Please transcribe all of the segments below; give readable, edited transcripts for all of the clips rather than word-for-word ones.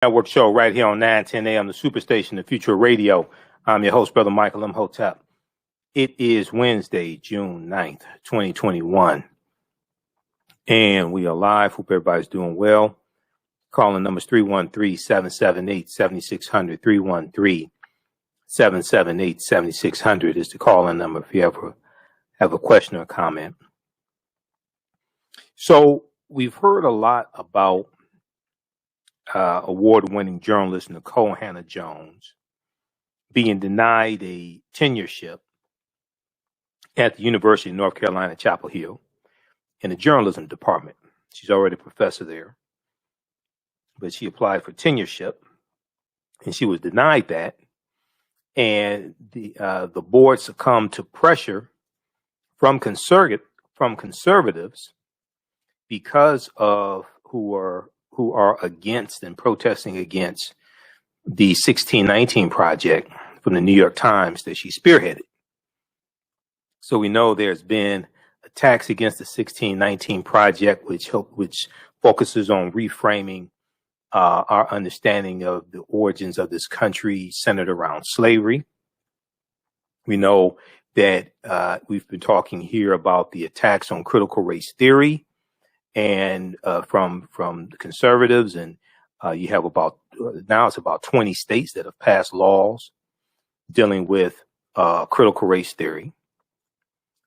Network show right here on 910 AM, the Superstation, the Future of Radio. I'm your host, Brother Michael Imhotep. It is Wednesday, June 9th, 2021. And we are live. Hope everybody's doing well. Calling numbers 313-778-7600. 313-778-7600 is the call-in number if you ever have a question or comment. So we've heard a lot about award-winning journalist Nikole Hannah-Jones being denied a tenureship at the University of North Carolina, Chapel Hill in the journalism department. She's already a professor there, but she applied for tenureship and she was denied that. And the board succumbed to pressure from conservatives because of who are against and protesting against the 1619 project from the New York Times that she spearheaded. So we know there's been attacks against the 1619 project, which focuses on reframing our understanding of the origins of this country centered around slavery. We know that we've been talking here about the attacks on critical race theory and from the conservatives, and you have now it's about 20 states that have passed laws dealing with critical race theory,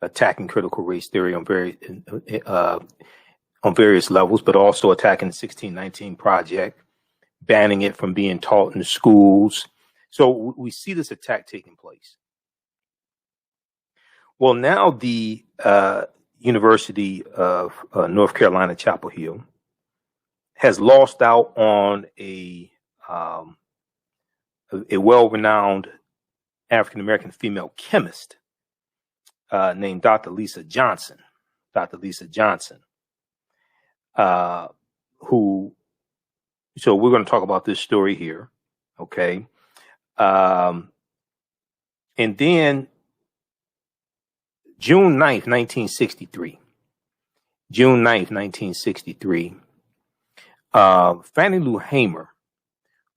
attacking critical race theory on various levels, but also attacking the 1619 project, banning it from being taught in the schools. So we see this attack taking place. Well, now the University of North Carolina, Chapel Hill has lost out on a well-renowned African-American female chemist named Dr. Lisa Johnson. So we're going to talk about this story here, okay? And then June 9th, 1963, Fannie Lou Hamer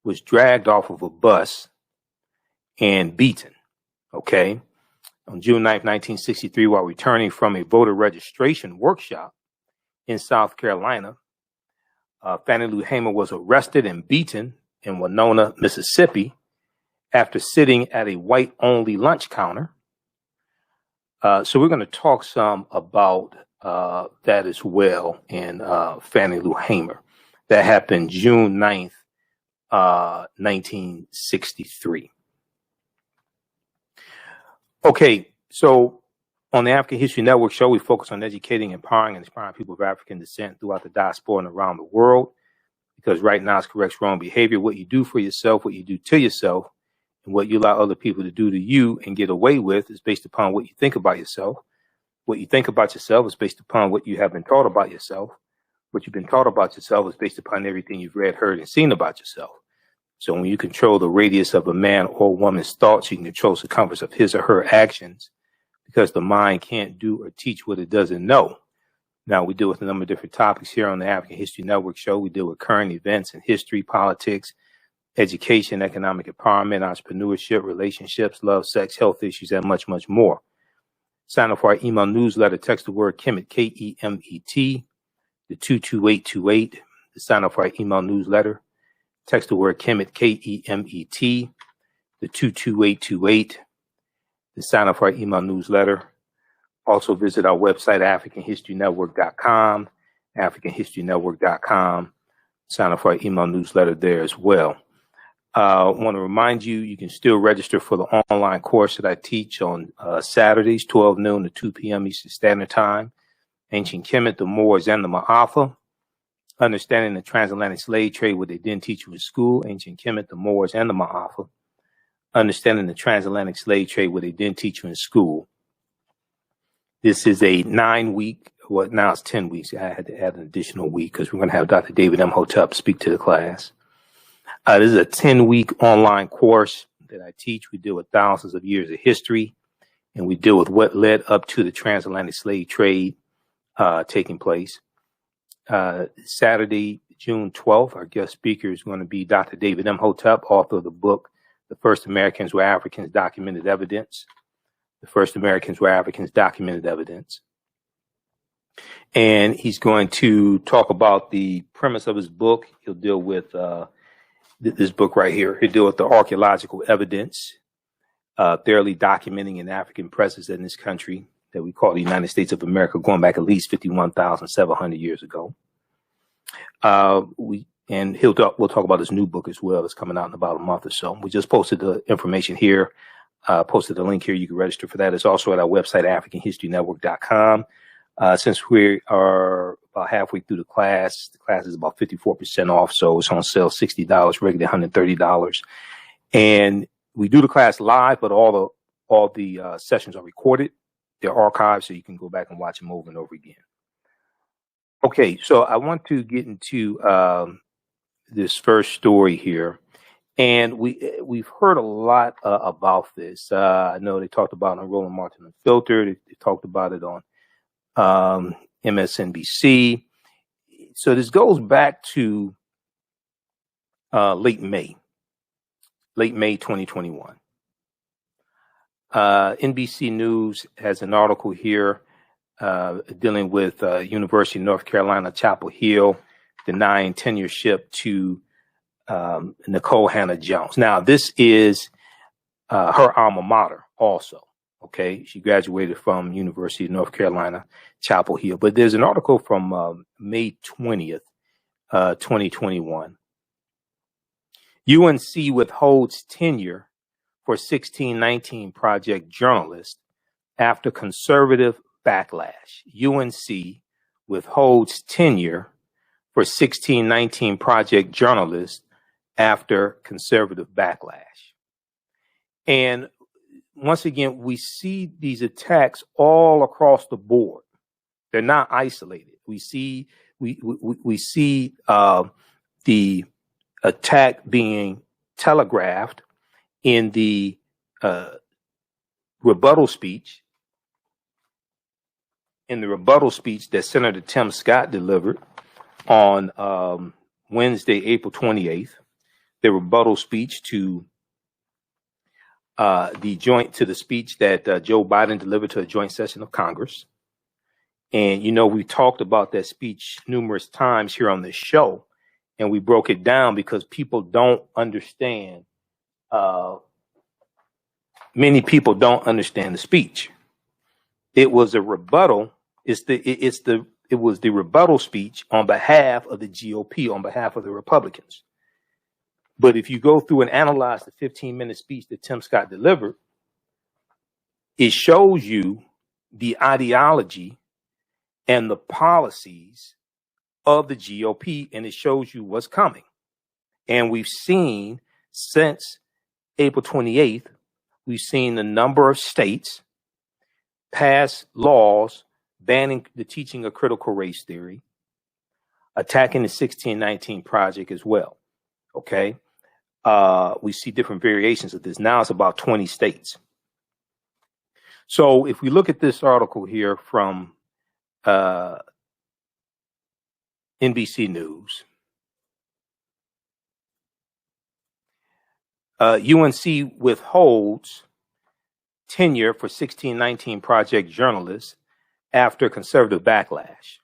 was dragged off of a bus and beaten, okay? On June 9th, 1963, while returning from a voter registration workshop in South Carolina, Fannie Lou Hamer was arrested and beaten in Winona, Mississippi, after sitting at a white-only lunch counter. So we're going to talk some about that as well in Fannie Lou Hamer. That happened June 9th, 1963. Okay, so on the African History Network show, we focus on educating, empowering, and inspiring people of African descent throughout the diaspora and around the world. Because right now it's corrects wrong behavior. What you do for yourself, what you do to yourself, and what you allow other people to do to you and get away with is based upon what you think about yourself. What you think about yourself is based upon what you have been taught about yourself. What you've been taught about yourself is based upon everything you've read, heard, and seen about yourself. So when you control the radius of a man or woman's thoughts, you can control the circumference of his or her actions, because the mind can't do or teach what it doesn't know. Now, we deal with a number of different topics here on the African History Network show. We deal with current events in history, politics, education, economic empowerment, entrepreneurship, relationships, love, sex, health issues, and much, much more. Sign up for our email newsletter. Text the word Kemet, K-E-M-E-T, the 22828 to sign up for our email newsletter. Text the word Kemet, K-E-M-E-T, the 22828 to sign up for our email newsletter. Also visit our website, AfricanHistoryNetwork.com, AfricanHistoryNetwork.com. Sign up for our email newsletter there as well. I want to remind you, you can still register for the online course that I teach on Saturdays, 12 noon to 2 p.m. Eastern Standard Time. Ancient Kemet, the Moors, and the Ma'afa. Understanding the transatlantic slave trade, what they didn't teach you in school. Ancient Kemet, the Moors, and the Ma'afa. Understanding the transatlantic slave trade, what they didn't teach you in school. This is a 9-week, well, now it's 10 weeks. I had to add an additional week because we're going to have Dr. David Imhotep speak to the class. This is a 10-week online course that I teach. We deal with thousands of years of history, and we deal with what led up to the transatlantic slave trade taking place. Saturday, June 12th. Our guest speaker is going to be Dr. David Imhotep, author of the book, The First Americans Were Africans, Documented Evidence. The First Americans Were Africans, Documented Evidence. And he's going to talk about the premise of his book. He'll deal with this book right here. He'll deal with the archaeological evidence, thoroughly documenting an African presence in this country that we call the United States of America, going back at least 51,700 years ago. We'll talk about his new book as well. It's coming out in about a month or so. We just posted the information here, posted the link here. You can register for that. It's also at our website, AfricanHistoryNetwork.com. Since we are about halfway through the class is about 54% off. So it's on sale, $60, regularly $130. And we do the class live, but all the sessions are recorded. They're archived, so you can go back and watch them over and over again. Okay, so I want to get into this first story here, and we've heard a lot about this. I know they talked about it on Roland Martin Unfiltered. They talked about it on MSNBC. So this goes back to late May 2021. NBC News has an article here dealing with University of North Carolina, Chapel Hill, denying tenureship to Nikole Hannah-Jones. Now, this is her alma mater also. Okay, she graduated from University of North Carolina, Chapel Hill. But there's an article from May 20th, 2021. UNC withholds tenure for 1619 Project journalist after conservative backlash. UNC withholds tenure for 1619 Project journalist after conservative backlash. And once again, we see these attacks all across the board. They're not isolated. We see the attack being telegraphed in the rebuttal speech. In the rebuttal speech that Senator Tim Scott delivered on Wednesday, April 28th, the rebuttal speech to the speech that Joe Biden delivered to a joint session of Congress. And, you know, we talked about that speech numerous times here on this show, and we broke it down because people don't understand. Many people don't understand the speech. It was a rebuttal. It was the rebuttal speech on behalf of the GOP, on behalf of the Republicans. But if you go through and analyze the 15-minute speech that Tim Scott delivered, it shows you the ideology and the policies of the GOP, and it shows you what's coming. And we've seen since April 28th, we've seen a number of states pass laws banning the teaching of critical race theory, attacking the 1619 Project as well. Okay. We see different variations of this. Now it's about 20 states. So if we look at this article here from NBC News, UNC withholds tenure for 1619 Project journalists after conservative backlash.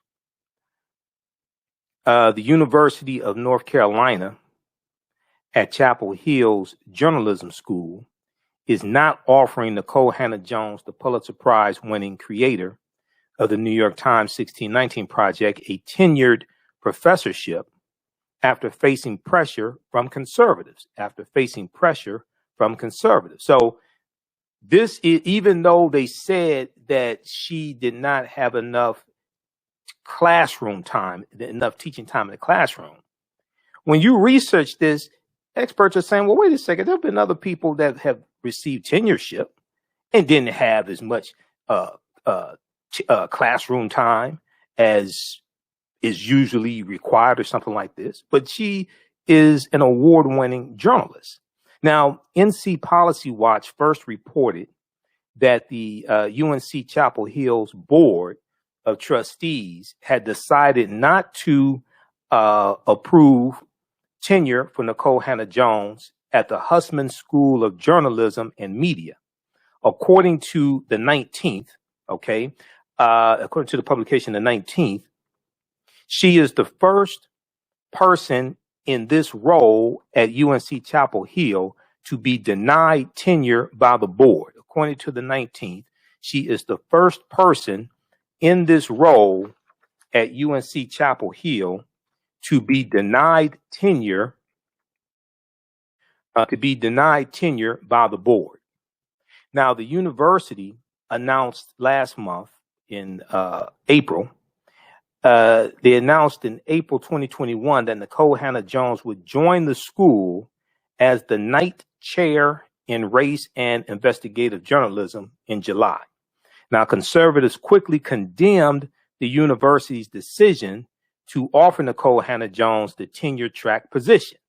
The University of North Carolina at Chapel Hill's journalism school is not offering Nikole Hannah-Jones, the Pulitzer Prize-winning creator of the New York Times 1619 Project, a tenured professorship after facing pressure from conservatives. So this is, even though they said that she did not have enough classroom time, enough teaching time in the classroom, when you research this, experts are saying, well, wait a second, there have been other people that have received tenureship and didn't have as much classroom time as is usually required or something like this. But she is an award-winning journalist. Now, NC Policy Watch first reported that the UNC Chapel Hill's board of trustees had decided not to approve tenure for Nikole Hannah-Jones at the Hussman School of Journalism and Media. According to the 19th, according to the publication, the 19th, she is the first person in this role at UNC Chapel Hill to be denied tenure by the board. According to the 19th, she is the first person in this role at UNC Chapel Hill to be denied tenure by the board. Now, the university announced last month in April, they announced in April 2021 that Nikole Hannah-Jones would join the school as the Knight Chair in Race and Investigative Journalism in July. Now, conservatives quickly condemned the university's decision to offer Nikole Hannah-Jones the tenure track position.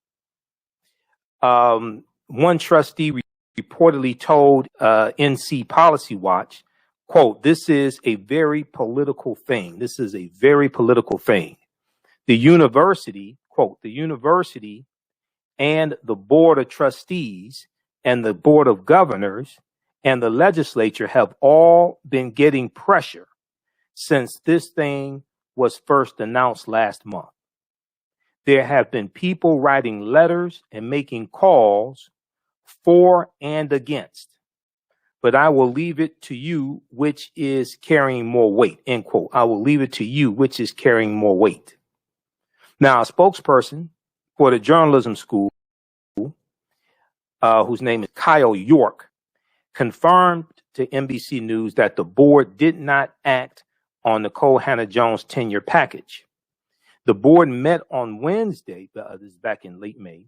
One trustee reportedly told NC Policy Watch, quote, "This is a very political thing. This is a very political thing. The university," quote, "the university and the board of trustees and the board of governors and the legislature have all been getting pressure since this thing was first announced last month. There have been people writing letters and making calls for and against. But I will leave it to you which is carrying more weight," end quote. "I will leave it to you which is carrying more weight." Now, a spokesperson for the journalism school, whose name is Kyle York, confirmed to NBC News that the board did not act on Nikole Hannah-Jones' tenure package. The board met on Wednesday, this is back in late May,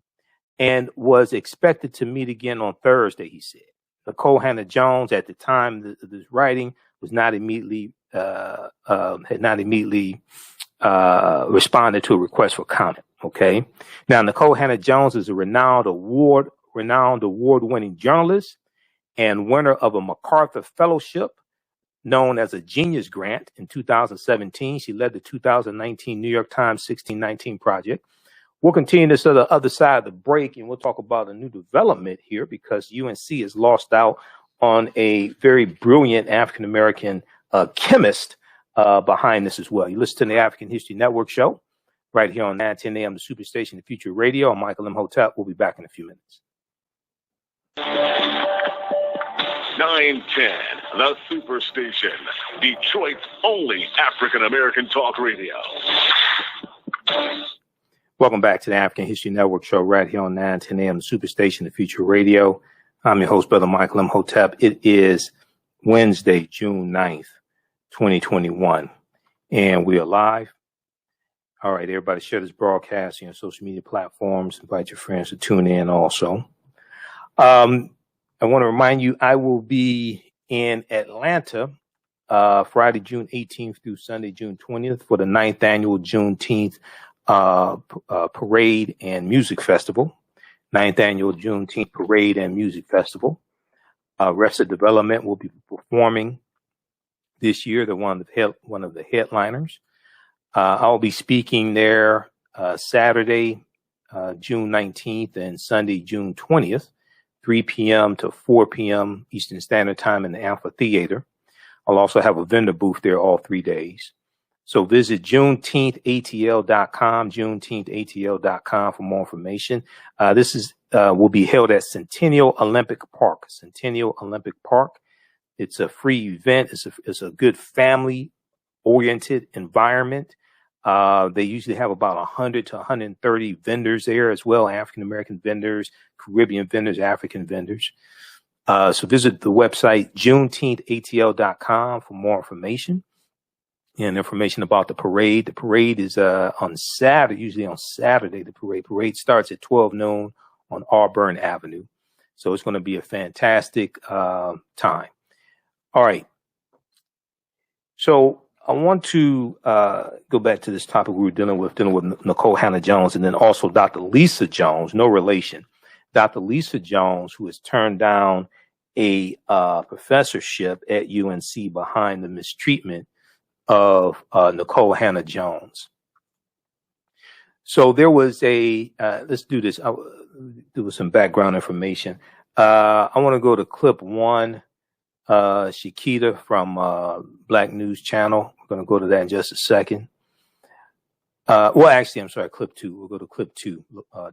and was expected to meet again on Thursday, he said. Nikole Hannah-Jones, at the time of this writing, was not immediately responded to a request for comment. Okay. Now, Nikole Hannah-Jones is a renowned award-winning journalist and winner of a MacArthur Fellowship known as a Genius Grant in 2017. She led the 2019 New York Times 1619 Project. We'll continue this to the other side of the break, and we'll talk about a new development here because UNC has lost out on a very brilliant African-American chemist behind this as well. You listen to the African History Network show right here on 910 AM, the Superstation, the Future Radio. I'm Michael Imhotep. We'll be back in a few minutes. 910, the Superstation, Detroit's only African-American talk radio. Welcome back to the African History Network show right here on 910 AM, the Superstation, the Future Radio. I'm your host, Brother Michael Imhotep. It is Wednesday, June 9th, 2021, and we are live. All right, everybody, share this broadcast on your social media platforms. Invite your friends to tune in also. I want to remind you, I will be in Atlanta Friday, June 18th through Sunday, June 20th for the 9th annual Juneteenth Parade and Music Festival. 9th annual Juneteenth Parade and Music Festival. Arrested Development will be performing this year. They're one of the headliners. I'll be speaking there Saturday, June 19th and Sunday, June 20th. 3 p.m. to 4 p.m. Eastern Standard Time in the amphitheater. I'll also have a vendor booth there all 3 days. So visit JuneteenthATL.com, JuneteenthATL.com for more information. This will be held at Centennial Olympic Park. Centennial Olympic Park. It's a free event. It's a good family-oriented environment. They usually have about 100 to 130 vendors there as well, African-American vendors, Caribbean vendors, African vendors. So visit the website, JuneteenthATL.com for more information and information about the parade. The parade is on Saturday, usually on Saturday, the parade starts at 12 noon on Auburn Avenue. So it's going to be a fantastic time. All right. So I want to go back to this topic we were dealing with Nikole Hannah-Jones, and then also Dr. Lisa Jones, no relation. Dr. Lisa Jones, who has turned down a professorship at UNC behind the mistreatment of Nikole Hannah-Jones. So there was a, let's do this. I'll do some background information. I want to go to clip one, Shakita from Black News Channel. We're going to go to that in just a second. Well, actually, I'm sorry, clip two. We'll go to clip two,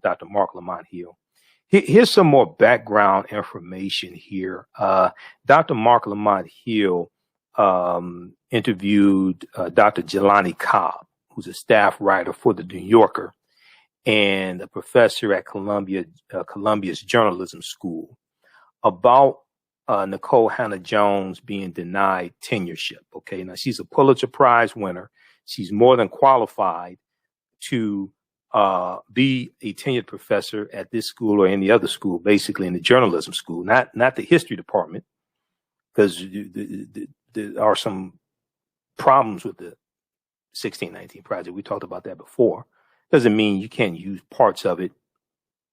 Dr. Mark Lamont Hill. Here's some more background information here. Dr. Mark Lamont Hill interviewed Dr. Jelani Cobb, who's a staff writer for the New Yorker and a professor at Columbia's journalism school, about Nikole Hannah-Jones being denied tenureship. Okay, now she's a Pulitzer Prize winner. She's more than qualified to be a tenured professor at this school or any other school, basically in the journalism school, not the history department, because there are some problems with the 1619 project. We talked about that before. Doesn't mean you can't use parts of it,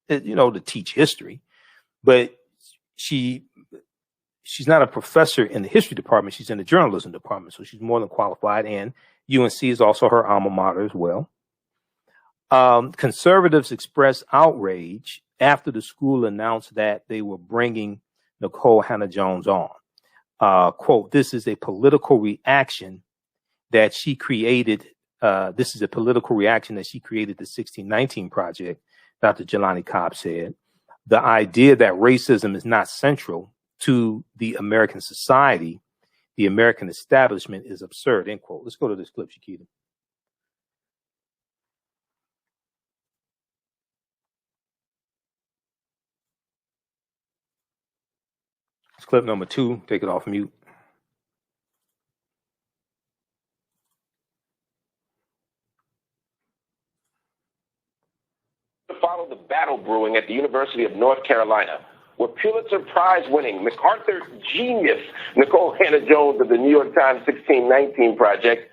to teach history, but she's not a professor in the history department. She's in the journalism department, so she's more than qualified. And UNC is also her alma mater as well. Conservatives expressed outrage after the school announced that they were bringing Nikole Hannah-Jones on. Quote, this is a political reaction that she created. This is a political reaction that she created the 1619 Project, Dr. Jelani Cobb said. The idea that racism is not central to the American society, the American establishment, is absurd, end quote. Let's go to this clip, Shakita. It's clip number 2. Take it off mute. Follow the battle brewing at the University of North Carolina, where Pulitzer Prize winning MacArthur genius Nikole Hannah-Jones of the New York Times 1619 Project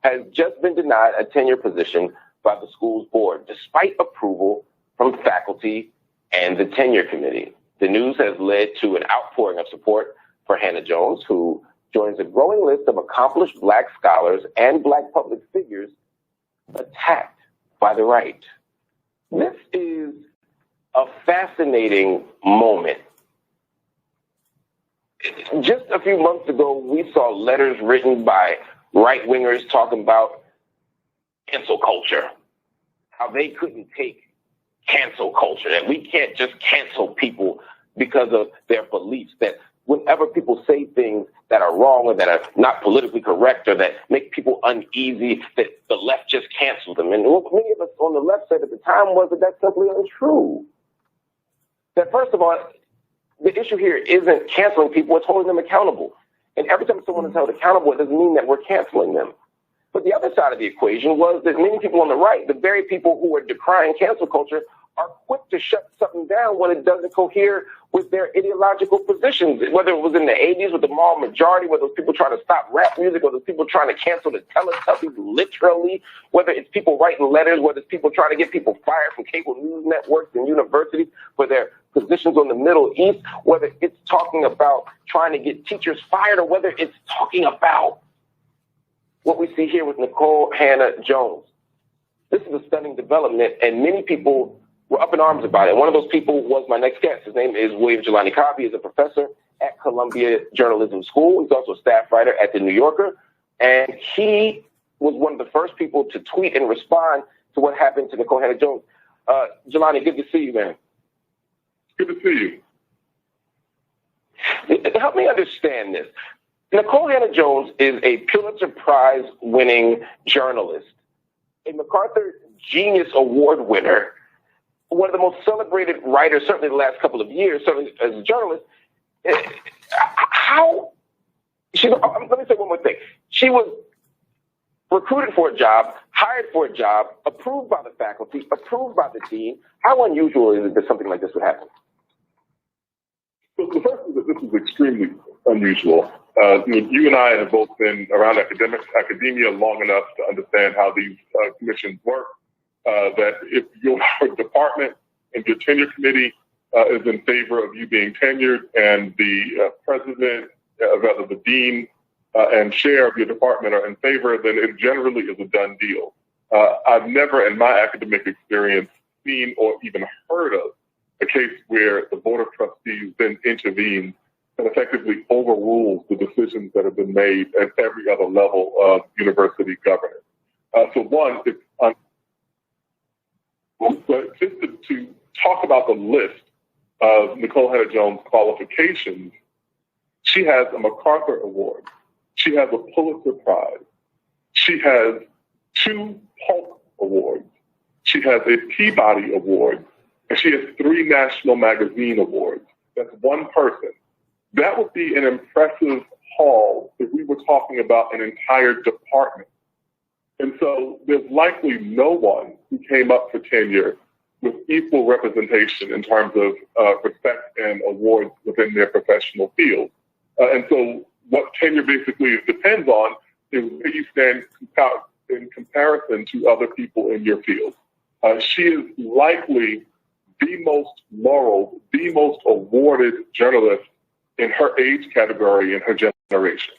has just been denied a tenure position by the school's board, despite approval from faculty and the tenure committee. The news has led to an outpouring of support for Hannah-Jones, who joins a growing list of accomplished Black scholars and Black public figures attacked by the right. This is a fascinating moment. Just a few months ago, we saw letters written by right-wingers talking about cancel culture, how they couldn't take cancel culture, that we can't just cancel people because of their beliefs, that whenever people say things that are wrong or that are not politically correct or that make people uneasy, that the left just cancels them. And what many of us on the left said at the time was that that's simply untrue. That first of all, the issue here isn't canceling people, it's holding them accountable. And every time someone is held accountable, it doesn't mean that we're canceling them. But the other side of the equation was that many people on the right, the very people who are decrying cancel culture, are quick to shut something down when it doesn't cohere with their ideological positions, whether it was in the 80s with the moral majority, whether it was people trying to stop rap music, whether it's people trying to cancel the Teletubbies literally, whether it's people writing letters, whether it's people trying to get people fired from cable news networks and universities for their positions on the Middle East, whether it's talking about trying to get teachers fired, or whether it's talking about what we see here with Nikole Hannah-Jones. This is a stunning development, and many people were up in arms about it. One of those people was my next guest. His name is William Jelani Cobb. He is a professor at Columbia Journalism School. He's also a staff writer at The New Yorker. And he was one of the first people to tweet and respond to what happened to Nikole Hannah-Jones. Jelani, good to see you, man. Good to see you. Help me understand this. Nikole Hannah-Jones is a Pulitzer Prize winning journalist, a MacArthur Genius Award winner, one of the most celebrated writers, certainly the last couple of years, certainly as a journalist. Let me say one more thing. She was recruited for a job, hired for a job, approved by the faculty, approved by the dean. How unusual is it that something like this would happen? Well, the first is that this is extremely unusual. You and I have both been around academia long enough to understand how these commissions work. That if your department and your tenure committee is in favor of you being tenured, and the president, rather the dean and chair of your department are in favor, then it generally is a done deal. I've never in my academic experience seen or even heard of a case where the Board of Trustees then intervenes and effectively overrules the decisions that have been made at every other level of university governance. So one, it's but just to talk about the list of Nikole Hannah-Jones qualifications, she has a MacArthur Award. She has a Pulitzer Prize. She has 2 Polk Awards. She has a Peabody Award. And she has 3 National Magazine Awards. That's one person. That would be an impressive haul if we were talking about an entire department. And so there's likely no one who came up for tenure with equal representation in terms of respect and awards within their professional field. And so what tenure basically depends on is where you stand in comparison to other people in your field. She is likely the most laureled, the most awarded journalist in her age category in her generation.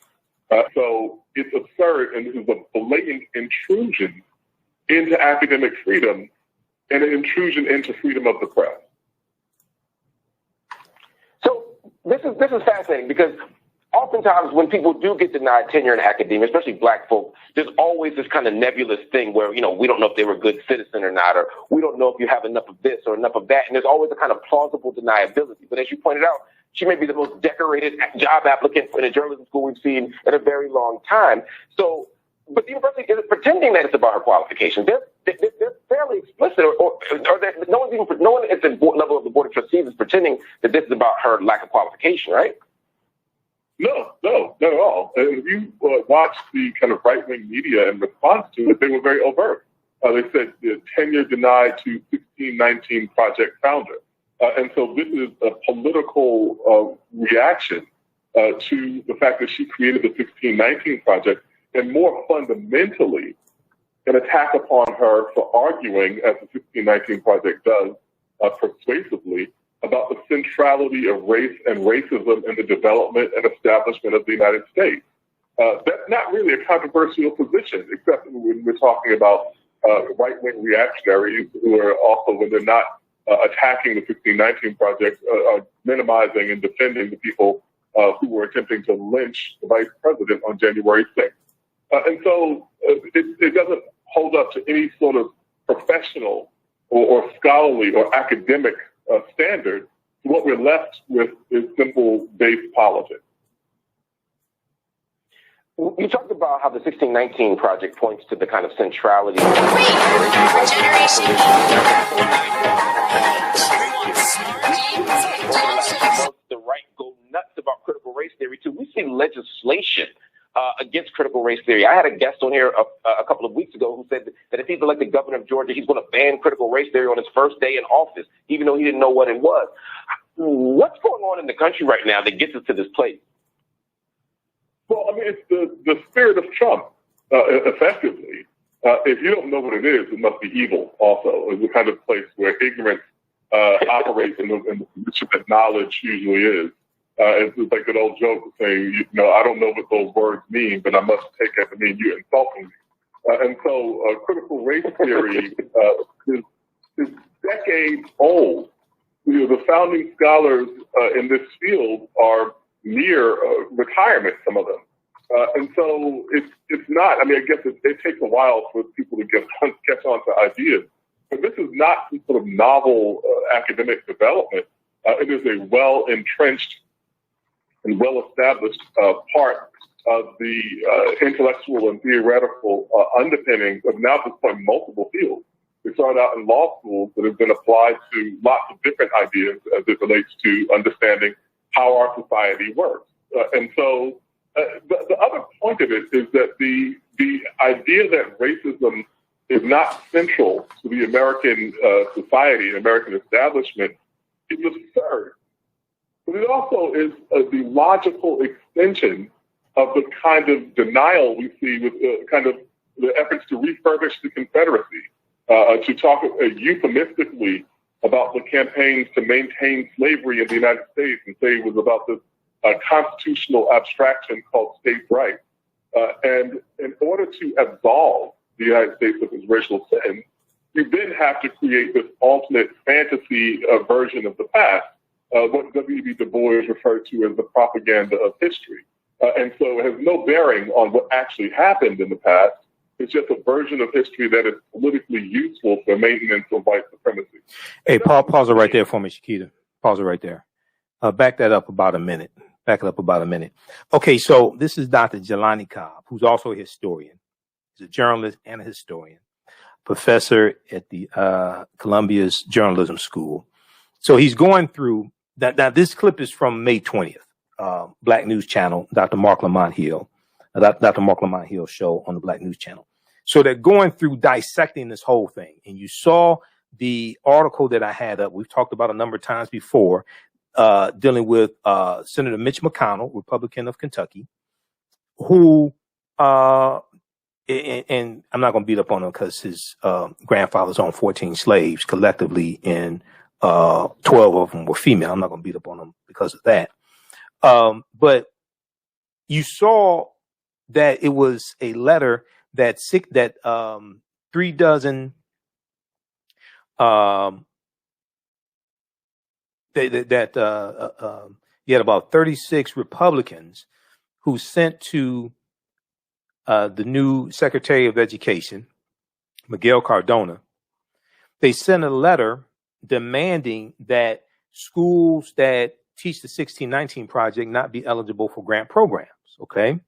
So it's absurd, and this is a blatant intrusion into academic freedom and an intrusion into freedom of the press. So this is fascinating because oftentimes when people do get denied tenure in academia, especially black folk, there's always this kind of nebulous thing where, we don't know if they were a good citizen or not, or we don't know if you have enough of this or enough of that. And there's always a kind of plausible deniability. But as you pointed out, she may be the most decorated job applicant in a journalism school we've seen in a very long time. So, but the university isn't pretending that it's about her qualifications. They're fairly explicit, or no one at the level of the Board of Trustees is pretending that this is about her lack of qualification, right? No, not at all. And if you watch the kind of right-wing media in response to it, they were very overt. They said tenure denied to 1619 Project founder. And so this is a political reaction to the fact that she created the 1619 Project, and more fundamentally, an attack upon her for arguing, as the 1619 Project does persuasively, about the centrality of race and racism in the development and establishment of the United States. That's not really a controversial position, except when we're talking about right-wing reactionaries who are also, when they're not attacking the 1619 Project, minimizing and defending the people who were attempting to lynch the vice president on January 6th. And so it doesn't hold up to any sort of professional or scholarly or academic standard. What we're left with is simple base politics. You talked about how the 1619 Project points to the kind of centrality. The right go nuts about critical race theory too. We see legislation against critical race theory. I had a guest on here a couple of weeks ago who said that if he's elected governor of Georgia, he's going to ban critical race theory on his first day in office, even though he didn't know what it was. What's going on in the country right now that gets us to this place? Well, I mean, it's the spirit of Trump, effectively. If you don't know what it is, it must be evil also. It's the kind of place where ignorance operates in the position that knowledge usually is. It's like an old joke saying, I don't know what those words mean, but I must take it to mean you're insulting me. And so critical race theory is decades old. The founding scholars in this field are near retirement, some of them. And so it's not, I guess it takes a while for people to catch on to ideas. But this is not some sort of novel academic development. It is a well-entrenched and well-established part of the intellectual and theoretical underpinnings of now at this point multiple fields. They started out in law schools that have been applied to lots of different ideas as it relates to understanding how our society works. And so the other point of it is that the idea that racism is not central to the American society and American establishment is absurd. But it also is the logical extension of the kind of denial we see with kind of the efforts to refurbish the Confederacy, to talk euphemistically about the campaigns to maintain slavery in the United States and say it was about this constitutional abstraction called states' rights. And in order to absolve the United States of its racial sin, you then have to create this alternate fantasy version of the past, what W.E.B. Du Bois referred to as the propaganda of history. And so it has no bearing on what actually happened in the past. It's just a version of history that is politically useful for maintenance of white supremacy. Hey, pause it right there for me, Shakita. Pause it right there. Back that up about a minute. Back it up about a minute. Okay, so this is Dr. Jelani Cobb, who's also a historian. He's a journalist and a historian, professor at the Columbia's Journalism School. So he's going through that. Now, this clip is from May 20th, Black News Channel, Dr. Mark Lamont Hill show on the Black News Channel. So they're going through dissecting this whole thing. And you saw the article that I had up. We've talked about a number of times before, dealing with Senator Mitch McConnell, Republican of Kentucky, who, and I'm not going to beat up on him because his grandfather's owned 14 slaves collectively, and 12 of them were female. I'm not going to beat up on him because of that. But you saw that it was a letter that you had about 36 Republicans who sent to the new Secretary of Education, Miguel Cardona. They sent a letter demanding that schools that teach the 1619 project not be eligible for grant programs. Okay.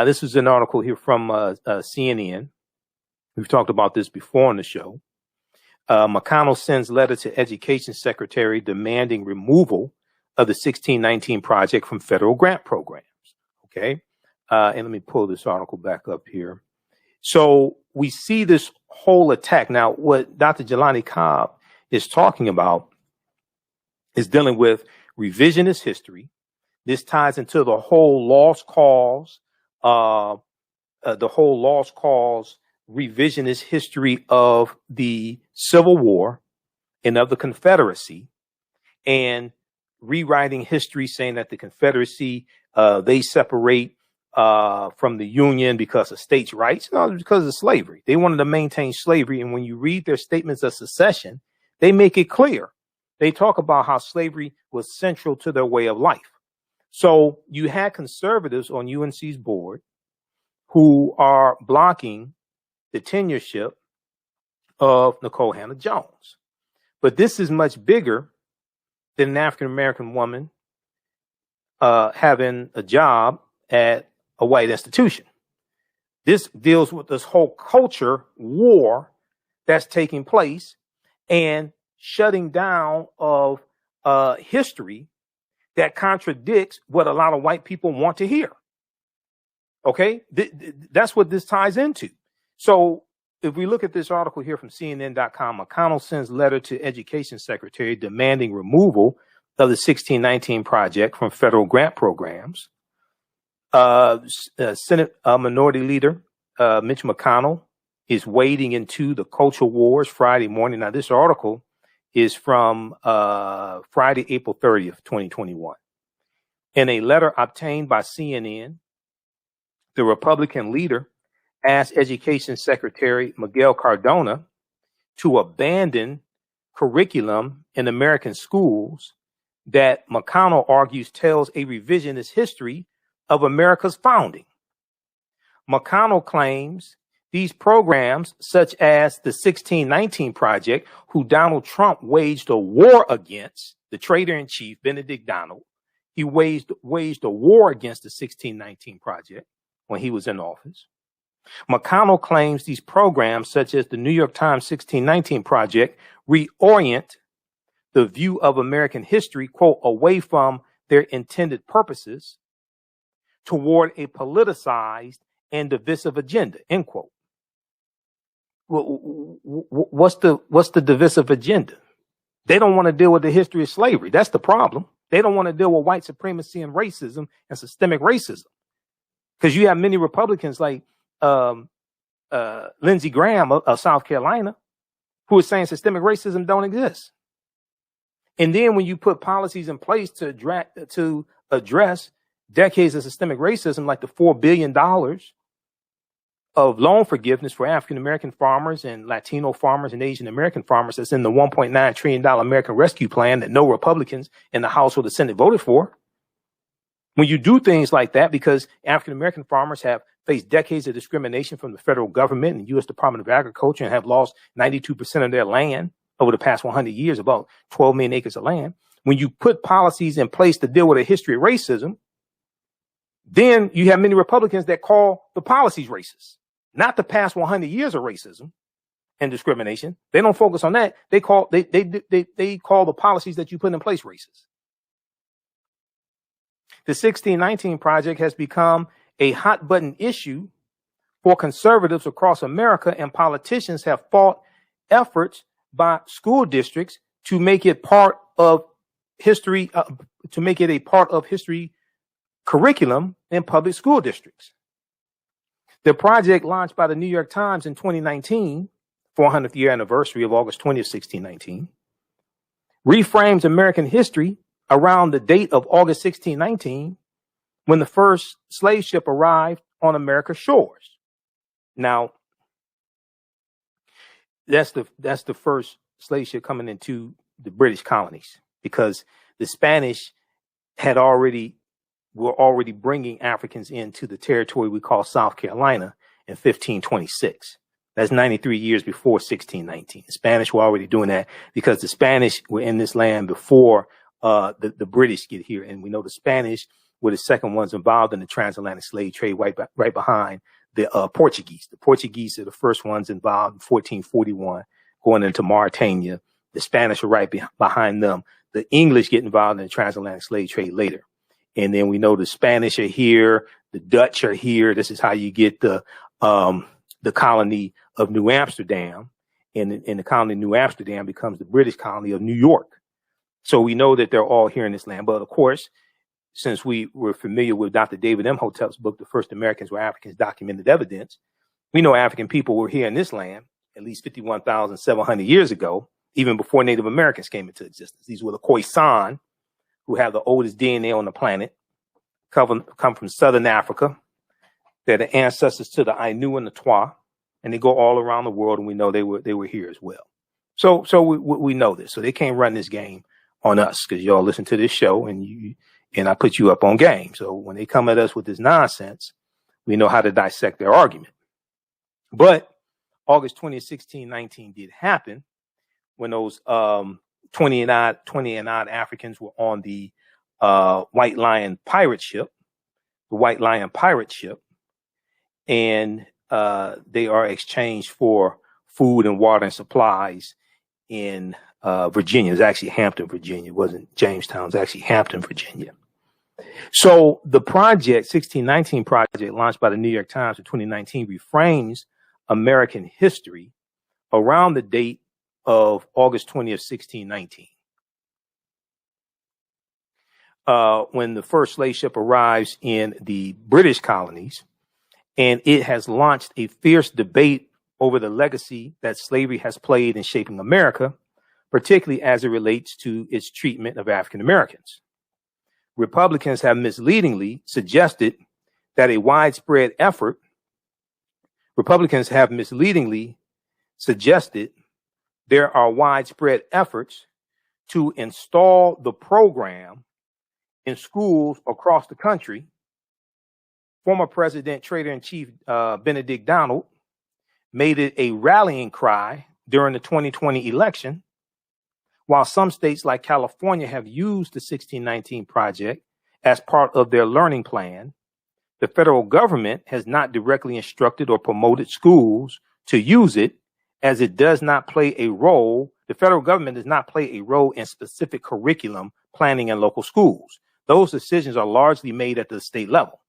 This is an article here from CNN. We've talked about this before on the show. McConnell sends letter to Education Secretary demanding removal of the 1619 project from federal grant programs. Okay. And let me pull this article back up here. So we see this whole attack. Now, what Dr. Jelani Cobb is talking about is dealing with revisionist history. This ties into the whole lost cause, revisionist history of the Civil War and of the Confederacy, and rewriting history, saying that the Confederacy, they separate from the Union because of states' rights. No, because of slavery. They wanted to maintain slavery. And when you read their statements of secession, they make it clear. They talk about how slavery was central to their way of life. So you had conservatives on UNC's board who are blocking the tenureship of Nikole Hannah-Jones. But this is much bigger than an African-American woman having a job at a white institution. This deals with this whole culture war that's taking place and shutting down of history that contradicts what a lot of white people want to hear. Okay, that's what this ties into. So if we look at this article here from CNN.com, McConnell sends letter to Education Secretary demanding removal of the 1619 project from federal grant programs. Senate Minority Leader Mitch McConnell is wading into the culture wars Friday morning. Now, this article is from Friday, April 30th, 2021. In a letter obtained by CNN, the Republican leader asked Education Secretary Miguel Cardona to abandon curriculum in American schools that McConnell argues tells a revisionist history of America's founding. McConnell claims these programs, such as the 1619 Project, who Donald Trump waged a war against, the traitor-in-chief, Benedict Donald, he waged a war against the 1619 Project when he was in office. McConnell claims these programs, such as the New York Times 1619 Project, reorient the view of American history, quote, away from their intended purposes toward a politicized and divisive agenda, end quote. What's the divisive agenda? They don't want to deal with the history of slavery. That's the problem. They don't want to deal with white supremacy and racism and systemic racism. Because you have many Republicans like Lindsey Graham of South Carolina who is saying systemic racism don't exist. And then when you put policies in place to address decades of systemic racism, like the $4 billion of loan forgiveness for African-American farmers and Latino farmers and Asian American farmers that's in the $1.9 trillion American Rescue Plan that no Republicans in the House or the Senate voted for. When you do things like that, because African-American farmers have faced decades of discrimination from the federal government and U.S. Department of Agriculture and have lost 92% of their land over the past 100 years, about 12 million acres of land. When you put policies in place to deal with a history of racism, then you have many Republicans that call the policies racist. Not the past 100 years of racism and discrimination. They don't focus on that. They call the policies that you put in place racist. The 1619 Project has become a hot button issue for conservatives across America, and politicians have fought efforts by school districts to make it part of history, to make it a part of history curriculum in public school districts. The project, launched by the New York Times in 2019, 400th year anniversary of August 20th, 1619, reframes American history around the date of August 1619, when the first slave ship arrived on America's shores. Now, that's the first slave ship coming into the British colonies, because the Spanish were already bringing Africans into the territory we call South Carolina in 1526. That's 93 years before 1619. The Spanish were already doing that because the Spanish were in this land before the British get here. And we know the Spanish were the second ones involved in the transatlantic slave trade, right behind the Portuguese. The Portuguese are the first ones involved in 1441, going into Mauritania. The Spanish are right behind them. The English get involved in the transatlantic slave trade later. And then we know the Spanish are here, the Dutch are here. This is how you get the colony of New Amsterdam, and the colony of New Amsterdam becomes the British colony of New York. So we know that they're all here in this land. But of course, since we were familiar with Dr. David Imhotep's book, The First Americans Were Africans, Documented Evidence, we know African people were here in this land at least 51,700 years ago, even before Native Americans came into existence. These were the Khoisan, who have the oldest DNA on the planet, come from Southern Africa. They're the ancestors to the Ainu and the Twa, and they go all around the world, and we know they were here as well. So we know this. So they can't run this game on us, because y'all listen to this show and I put you up on game. So when they come at us with this nonsense, we know how to dissect their argument. But August 20th, 1619 did happen when those 20 and odd Africans were on the White Lion pirate ship, and they are exchanged for food and water and supplies in Virginia. It was actually Hampton, Virginia. It wasn't Jamestown. It was actually Hampton, Virginia. So the project, 1619 Project, launched by the New York Times in 2019, reframes American history around the date of August 20th, 1619. When the first slave ship arrives in the British colonies, and it has launched a fierce debate over the legacy that slavery has played in shaping America, particularly as it relates to its treatment of African Americans. Republicans have misleadingly suggested that there are widespread efforts to install the program in schools across the country. Former President Trader-in-Chief Benedict Donald made it a rallying cry during the 2020 election, while some states like California have used the 1619 Project as part of their learning plan. The federal government has not directly instructed or promoted schools to use it, as it does not play a role. The federal government does not play a role in specific curriculum planning in local schools. Those decisions are largely made at the state level.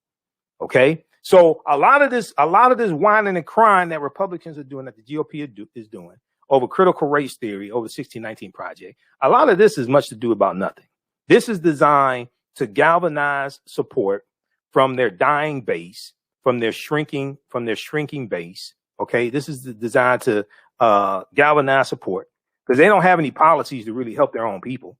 Okay. So a lot of this whining and crying that Republicans are doing, that the GOP is doing over critical race theory, over the 1619 Project, a lot of this is much to do about nothing. This is designed to galvanize support from their dying base, from their shrinking base. Okay, this is designed to galvanize support, because they don't have any policies to really help their own people.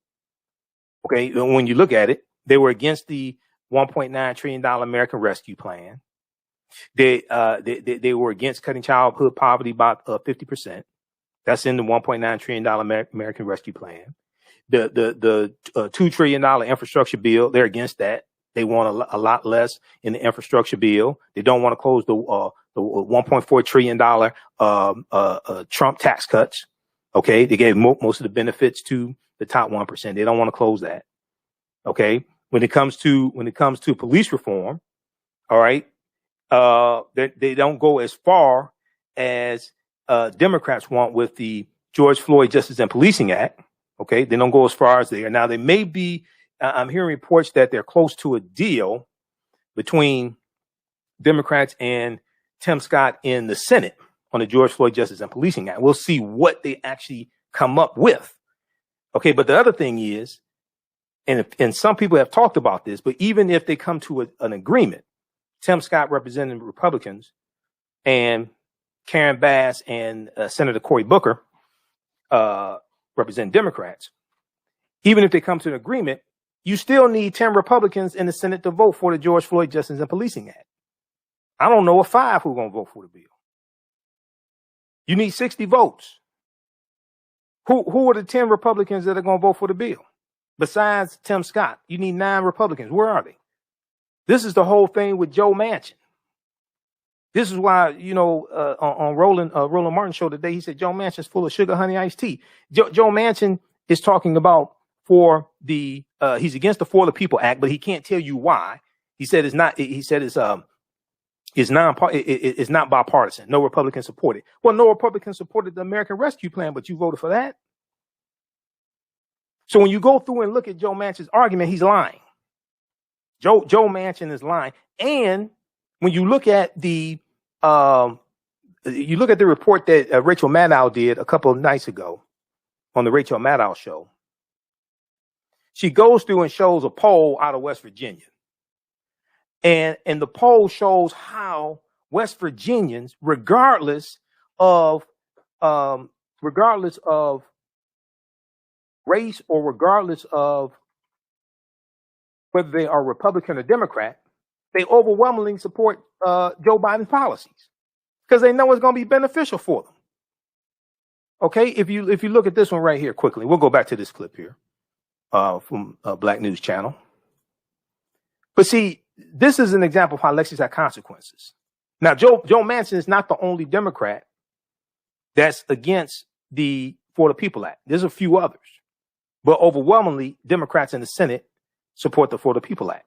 Okay, when you look at it, they were against the $1.9 trillion American Rescue Plan. They were against cutting childhood poverty by 50%. That's in the $1.9 trillion American Rescue Plan. The $2 trillion infrastructure bill, they're against that. They want a lot less in the infrastructure bill. They don't want to close the $1.4 trillion Trump tax cuts. Okay, they gave most of the benefits to the top 1%. They don't want to close that. Okay, when it comes to police reform, all right, they don't go as far as Democrats want with the George Floyd Justice and Policing Act. Okay, they don't go as far as there. Now they may be. I'm hearing reports that they're close to a deal between Democrats and Tim Scott in the Senate on the George Floyd Justice and Policing Act. We'll see what they actually come up with. Okay, but the other thing is, and some people have talked about this, but even if they come to an agreement, Tim Scott representing Republicans and Karen Bass and Senator Cory Booker represent Democrats, even if they come to an agreement, you still need 10 Republicans in the Senate to vote for the George Floyd Justice and Policing Act. I don't know of 5 who are going to vote for the bill. You need 60 votes. Who are the 10 Republicans that are going to vote for the bill? Besides Tim Scott, you need 9 Republicans. Where are they? This is the whole thing with Joe Manchin. This is why, on Roland Martin show today, he said Joe Manchin's full of sugar, honey, iced tea. Joe Manchin is talking about he's against the For the People Act, but he can't tell you why. He said it's not. He said it's not bipartisan. No Republicans support it. Well, no Republicans supported the American Rescue Plan, but you voted for that. So when you go through and look at Joe Manchin's argument, he's lying. Joe Manchin is lying. And when you look at the report that Rachel Maddow did a couple of nights ago on the Rachel Maddow show, she goes through and shows a poll out of West Virginia. And the poll shows how West Virginians, regardless of race or regardless of whether they are Republican or Democrat, they overwhelmingly support Joe Biden's policies because they know it's going to be beneficial for them. Okay, if you look at this one right here quickly, we'll go back to this clip here from Black News Channel. But see, this is an example of how elections have consequences. Now, Joe Manchin is not the only Democrat that's against the For the People Act. There's a few others, but overwhelmingly, Democrats in the Senate support the For the People Act.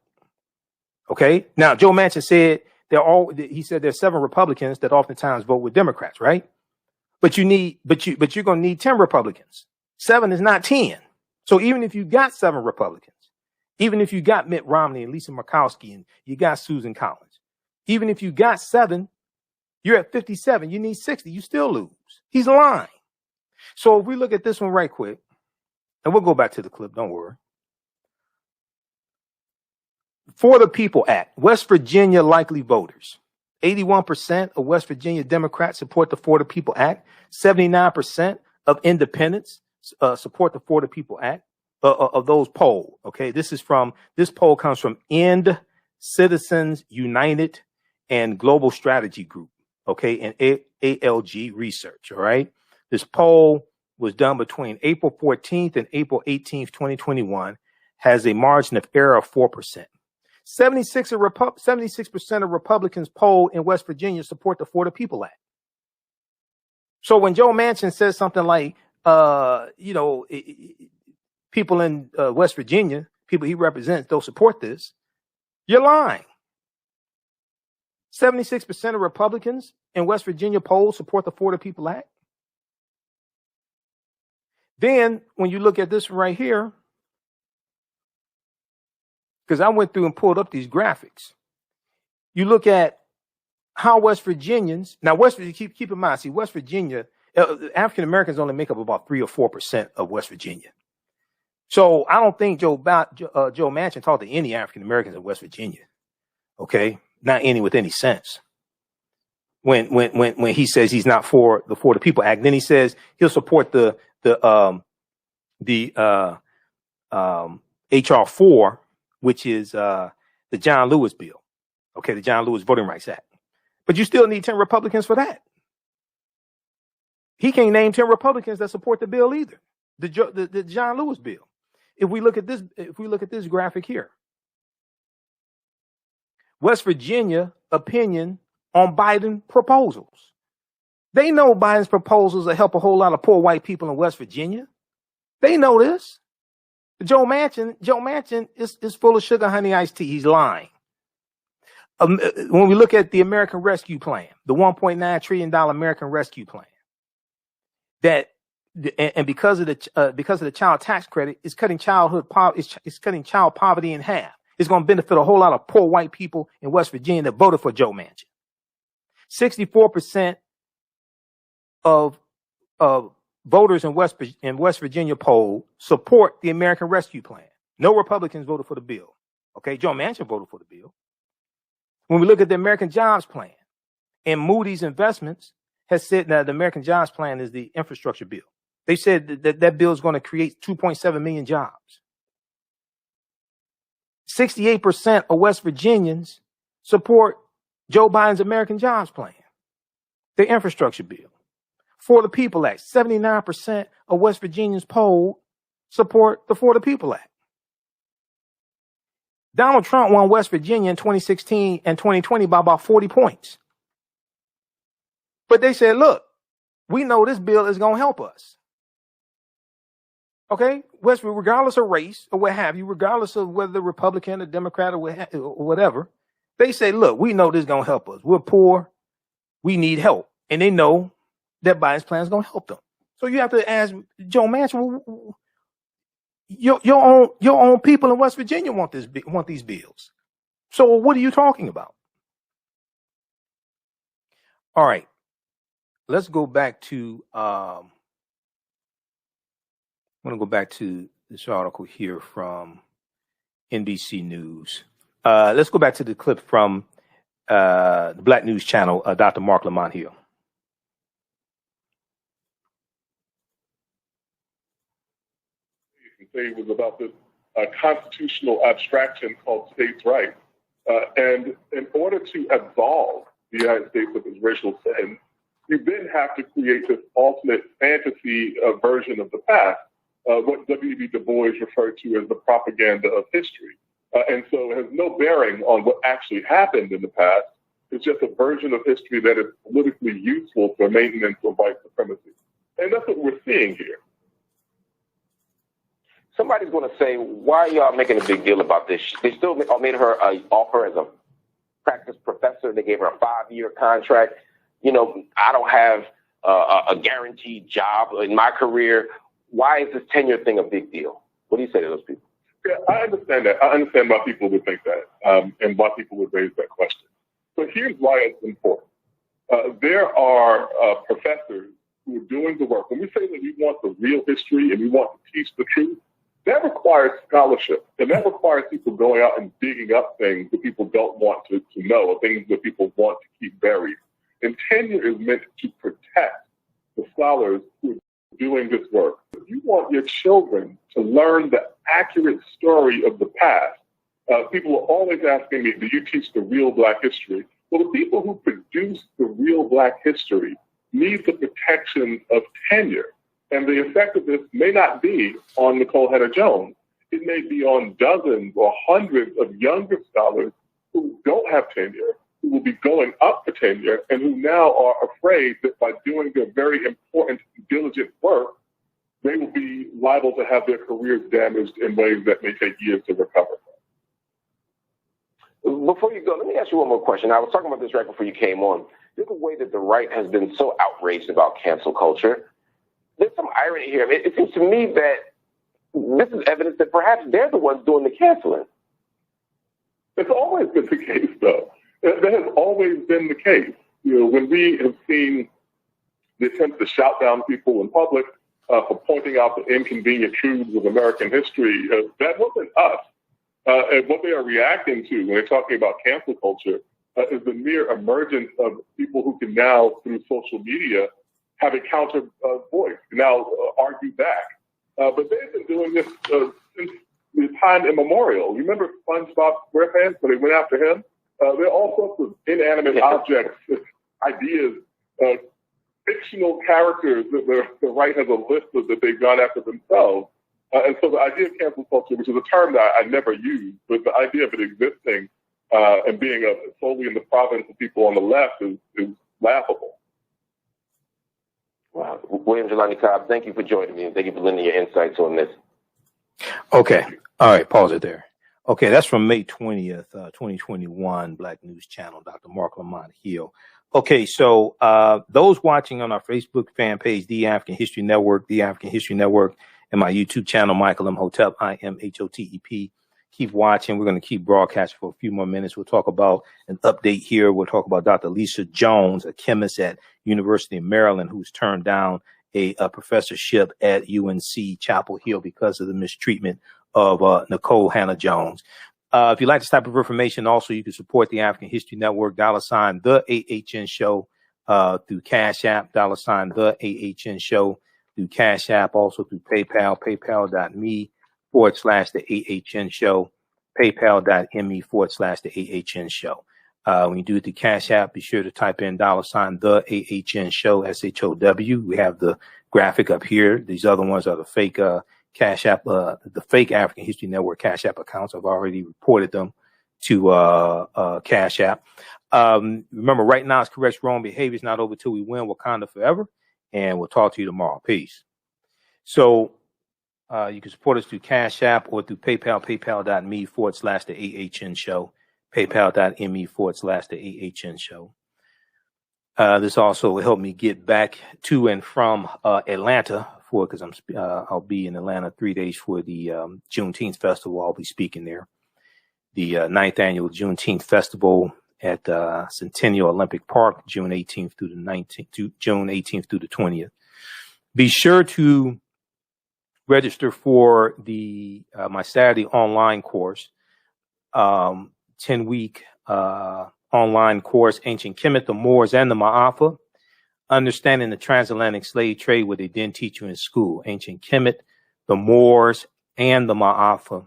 Okay. Now, Joe Manchin said he said there's 7 Republicans that oftentimes vote with Democrats, right? But you're going to need 10 Republicans. 7 is not 10. So even if you got 7 Republicans, even if you got Mitt Romney and Lisa Murkowski and you got Susan Collins, even if you got 7, you're at 57. You need 60. You still lose. He's lying. So if we look at this one right quick, and we'll go back to the clip. Don't worry. For the People Act, West Virginia likely voters. 81% of West Virginia Democrats support the For the People Act. 79% of independents support the For the People Act. Of those polled. Okay, this poll comes from End Citizens United and Global Strategy Group. Okay, and ALG Research. All right, this poll was done between April 14th and April 18th, 2021. Has a margin of error of 4%. 76% of Republicans polled in West Virginia support the For the People Act. So when Joe Manchin says something like, people in West Virginia, people he represents, don't support this, you're lying. 76% of Republicans in West Virginia polls support the For the People Act. Then when you look at this right here, because I went through and pulled up these graphics, you look at how West Virginians, now keep in mind, see, West Virginia, African Americans only make up about 3 or 4% of West Virginia. So I don't think Joe Manchin talked to any African Americans in West Virginia. Okay, not any with any sense. When he says he's not for the People Act, then he says he'll support the HR 4, which is the John Lewis bill. Okay, the John Lewis Voting Rights Act. But you still need 10 Republicans for that. He can't name 10 Republicans that support the bill either. The John Lewis bill. If we look at this graphic here, West Virginia opinion on Biden proposals. They know Biden's proposals will help a whole lot of poor white people in West Virginia. They know this. Joe Manchin is full of sugar, honey, iced tea. He's lying. When we look at the American Rescue Plan, the $1.9 trillion American Rescue Plan, and because of the child tax credit, it's cutting child poverty in half. It's going to benefit a whole lot of poor white people in West Virginia that voted for Joe Manchin. 64% of voters in West Virginia poll support the American Rescue Plan. No Republicans voted for the bill. Okay, Joe Manchin voted for the bill. When we look at the American Jobs Plan, and Moody's Investments has said that the American Jobs Plan is the infrastructure bill. They said that bill is going to create 2.7 million jobs. 68% of West Virginians support Joe Biden's American Jobs Plan, the infrastructure bill. For the People Act, 79% of West Virginians polled support the For the People Act. Donald Trump won West Virginia in 2016 and 2020 by about 40 points. But they said, look, we know this bill is going to help us. Okay, regardless of race or what have you, regardless of whether Republican or Democrat or whatever, they say, look, we know this is going to help us. We're poor. We need help. And they know that Biden's plan is going to help them. So you have to ask Joe Manchin, your own people in West Virginia want these bills. So what are you talking about? All right, let's go back to. I'm going to go back to this article here from NBC News. Let's go back to the clip from the Black News Channel, Dr. Mark Lamont Hill. You can say it was about this constitutional abstraction called states' rights. And in order to absolve the United States of its racial sin, you then have to create this alternate fantasy version of the past. What W.E.B. Du Bois referred to as the propaganda of history. And so it has no bearing on what actually happened in the past. It's just a version of history that is politically useful for maintenance of white supremacy. And that's what we're seeing here. Somebody's going to say, why are y'all making a big deal about this? They still made her an offer as a practice professor. They gave her a 5-year contract. You know, I don't have a guaranteed job in my career. Why is this tenure thing a big deal? What do you say to those people? Yeah, I understand that. I understand why people would think that and why people would raise that question. But here's why it's important. There are professors who are doing the work. When we say that we want the real history and we want to teach the truth, that requires scholarship. And that requires people going out and digging up things that people don't want to know, or things that people want to keep buried. And tenure is meant to protect the scholars who are doing this work. If you want your children to learn the accurate story of the past, people are always asking me, do you teach the real Black history? Well, the people who produce the real Black history need the protection of tenure. And the effect of this may not be on Nikole Hannah-Jones. It may be on dozens or hundreds of younger scholars who don't have tenure, who will be going up for tenure, and who now are afraid that by doing their very important, diligent work, they will be liable to have their careers damaged in ways that may take years to recover from. Before you go, let me ask you one more question. I was talking about this right before you came on. There's a way that the right has been so outraged about cancel culture. There's some irony here. I mean, it seems to me that this is evidence that perhaps they're the ones doing the canceling. It's always been the case, though. That has always been the case. You know, when we have seen the attempt to shout down people in public for pointing out the inconvenient truths of American history, that wasn't us. And what they are reacting to when they're talking about cancel culture is the mere emergence of people who can now, through social media, have a counter voice, can now argue back. But they've been doing this since the time immemorial. Remember SpongeBob SquarePants when they went after him? There are all sorts of inanimate objects, ideas, fictional characters that the right has a list of that they've gone after themselves. And so the idea of cancel culture, which is a term that I never use, but the idea of it existing and being solely in the province of people on the left is laughable. Wow. William Jelani Cobb, thank you for joining me, and thank you for lending your insights on this. Okay. All right. Pause it there. Okay. That's from May 20th, 2021, Black News Channel, Dr. Mark Lamont Hill. Okay. So those watching on our Facebook fan page, The African History Network, and my YouTube channel, Michael Imhotep, IMHOTEP. Keep watching. We're going to keep broadcasting for a few more minutes. We'll talk about an update here. We'll talk about Dr. Lisa Jones, a chemist at University of Maryland, who's turned down a professorship at UNC Chapel Hill because of the mistreatment of Nikole Hannah Jones. If you like this type of information, also you can support the African History Network, $ the AHN Show through Cash App, $ the AHN Show through Cash App, also through PayPal, paypal.me/the AHN Show, paypal.me/the AHN Show. When you do it through Cash App, be sure to type in $ the AHN Show, SHOW. We have the graphic up here. These other ones are the fake Cash App, the fake African History Network Cash App accounts. I've already reported them to Cash App. Remember, right now it's correct wrong behavior. It's not over till we win. Wakanda forever. And we'll talk to you tomorrow. Peace. So you can support us through Cash App or through PayPal, paypal.me/the AHN Show, paypal.me/the AHN Show. This also will help me get back to and from Atlanta because I'll be in Atlanta 3 days for the Juneteenth Festival. I'll be speaking there. The 9th annual Juneteenth Festival at Centennial Olympic Park, June 18th through the 20th. Be sure to register for the my Saturday online course, 10-week online course, Ancient Kemet, the Moors, and the Ma'afa, Understanding the Transatlantic Slave Trade, what they didn't teach you in school. Ancient Kemet, the Moors, and the Ma'afa.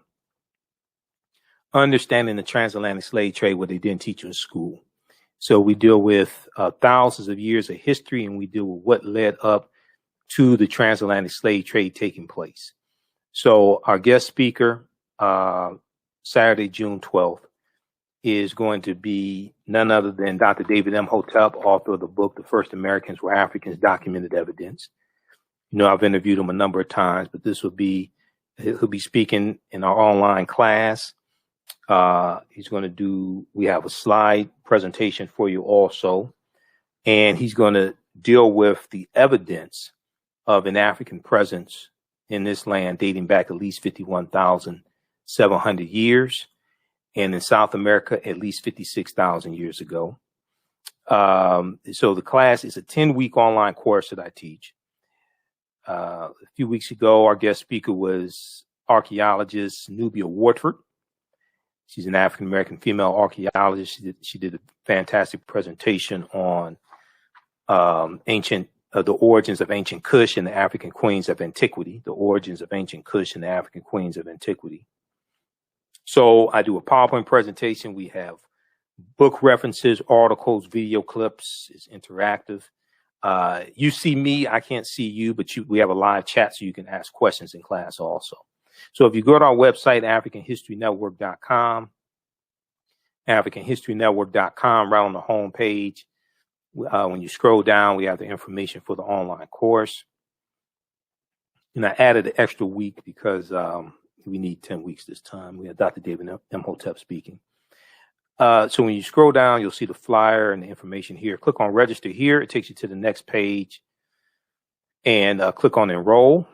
Understanding the Transatlantic Slave Trade, what they didn't teach you in school. So we deal with thousands of years of history, and we deal with what led up to the transatlantic slave trade taking place. So our guest speaker, Saturday, June 12th, is going to be none other than Dr. David Imhotep, author of the book, The First Americans Were Africans, Documented Evidence. You know, I've interviewed him a number of times, but he'll be speaking in our online class. We have a slide presentation for you also, and he's going to deal with the evidence of an African presence in this land dating back at least 51,700 years, and in South America, at least 56,000 years ago. So the class is a 10-week online course that I teach. A few weeks ago, our guest speaker was archaeologist Nubia Wartford. She's an African-American female archaeologist. She did a fantastic presentation on the origins of ancient Kush and the African queens of antiquity, the origins of ancient Kush and the African queens of antiquity. So I do a PowerPoint presentation. We have book references, articles, video clips. It's interactive. You see me, I can't see you, but we have a live chat so you can ask questions in class also. So if you go to our website, AfricanHistoryNetwork.com, AfricanHistoryNetwork.com, right on the home page, when you scroll down, we have the information for the online course. And I added an extra week because we need 10 weeks this time. We have Dr. David Imhotep speaking. So when you scroll down, you'll see the flyer and the information here. Click on register here. It takes you to the next page. And click on enroll.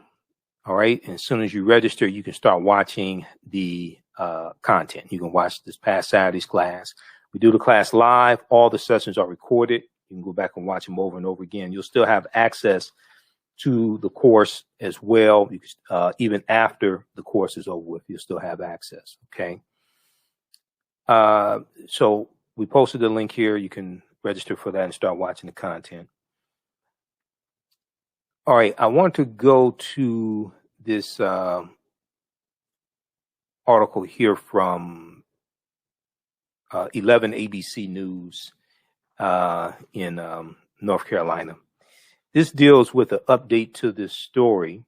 All right. And as soon as you register, you can start watching the content. You can watch this past Saturday's class. We do the class live. All the sessions are recorded. You can go back and watch them over and over again. You'll still have access to the course as well. You can, even after the course is over with, you'll still have access. Okay. So we posted the link here. You can register for that and start watching the content. All right. I want to go to this article here from 11 ABC News in North Carolina. This deals with an update to this story.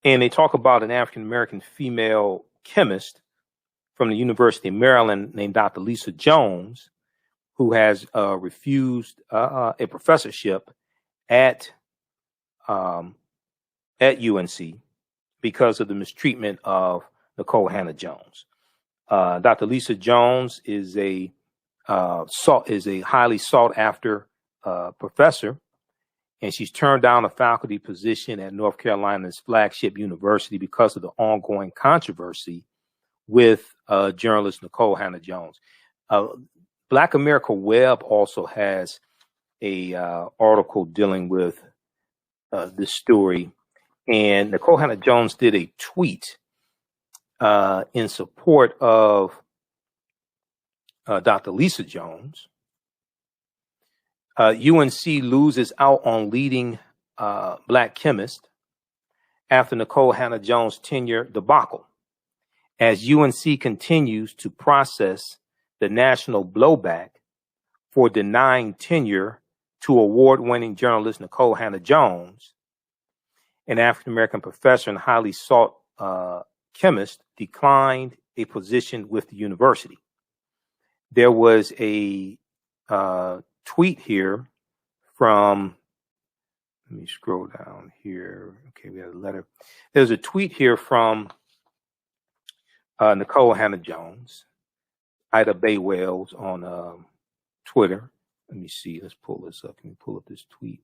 And they talk about an African-American female chemist from the University of Maryland named Dr. Lisa Jones, who has refused a professorship at UNC because of the mistreatment of Nikole Hannah-Jones. Dr. Lisa Jones is a highly sought after professor, and she's turned down a faculty position at North Carolina's flagship university because of the ongoing controversy with journalist Nikole Hannah-Jones. Black America Web also has a article dealing with this story, and Nikole Hannah-Jones did a tweet in support of Dr. Lisa Jones. UNC loses out on leading black chemist after Nikole Hannah-Jones' tenure debacle, as UNC continues to process the national blowback for denying tenure to award-winning journalist Nikole Hannah-Jones. An African-American professor and highly sought chemist declined a position with the university. There was a tweet here from, let me scroll down here. Okay, we have a letter. There's a tweet here from Nikole Hannah-Jones, Ida Bay Wells on Twitter. Let me see. Let's pull this up. Let me pull up this tweet.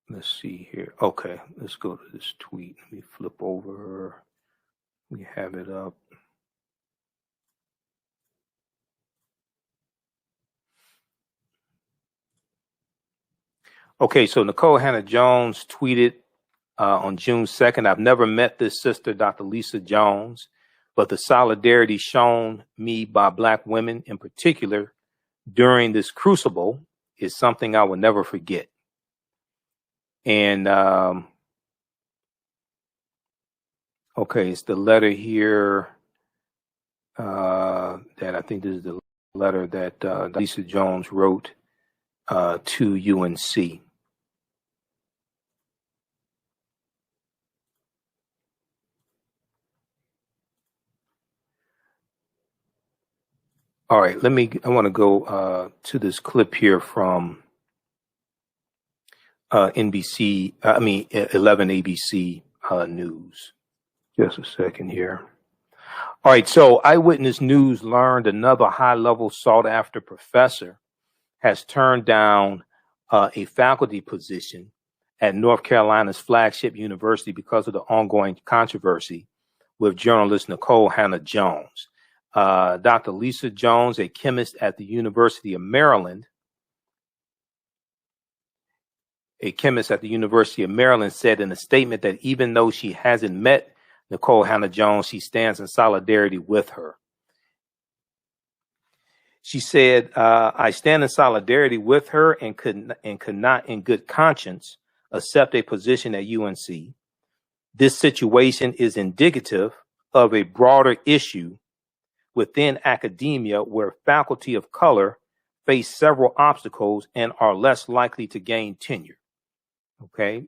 Let's see here. Okay, let's go to this tweet. Let me flip over. We have it up. Okay, so Nikole Hannah-Jones tweeted on June 2nd, "I've never met this sister, Dr. Lisa Jones, but the solidarity shown me by Black women in particular during this crucible is something I will never forget." And okay, it's the letter here that I think this is the letter that Lisa Jones wrote to UNC. All right, I want to go to this clip here from 11 ABC News. Just a second here. All right, so Eyewitness News learned another high-level sought-after professor has turned down a faculty position at North Carolina's flagship university because of the ongoing controversy with journalist Nikole Hannah-Jones. Dr. Lisa Jones, a chemist at the University of Maryland, said in a statement that even though she hasn't met Nikole Hannah-Jones, she stands in solidarity with her. She said, "I stand in solidarity with her and could not in good conscience accept a position at UNC. This situation is indicative of a broader issue within academia where faculty of color face several obstacles and are less likely to gain tenure." Okay.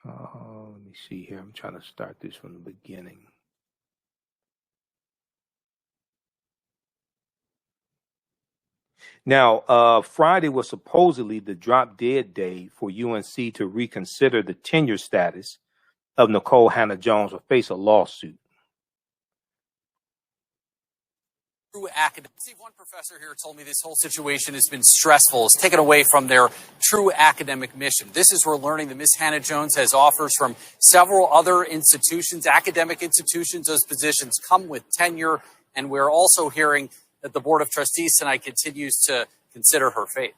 Let me see here. I'm trying to start this from the beginning. Now, Friday was supposedly the drop dead day for UNC to reconsider the tenure status of Nikole Hannah-Jones or face a lawsuit. One professor here told me this whole situation has been stressful, it's taken away from their true academic mission. This is we're learning that Ms. Hannah-Jones has offers from several other institutions, academic institutions. Those positions come with tenure, and we're also hearing that the Board of Trustees tonight continues to consider her fate.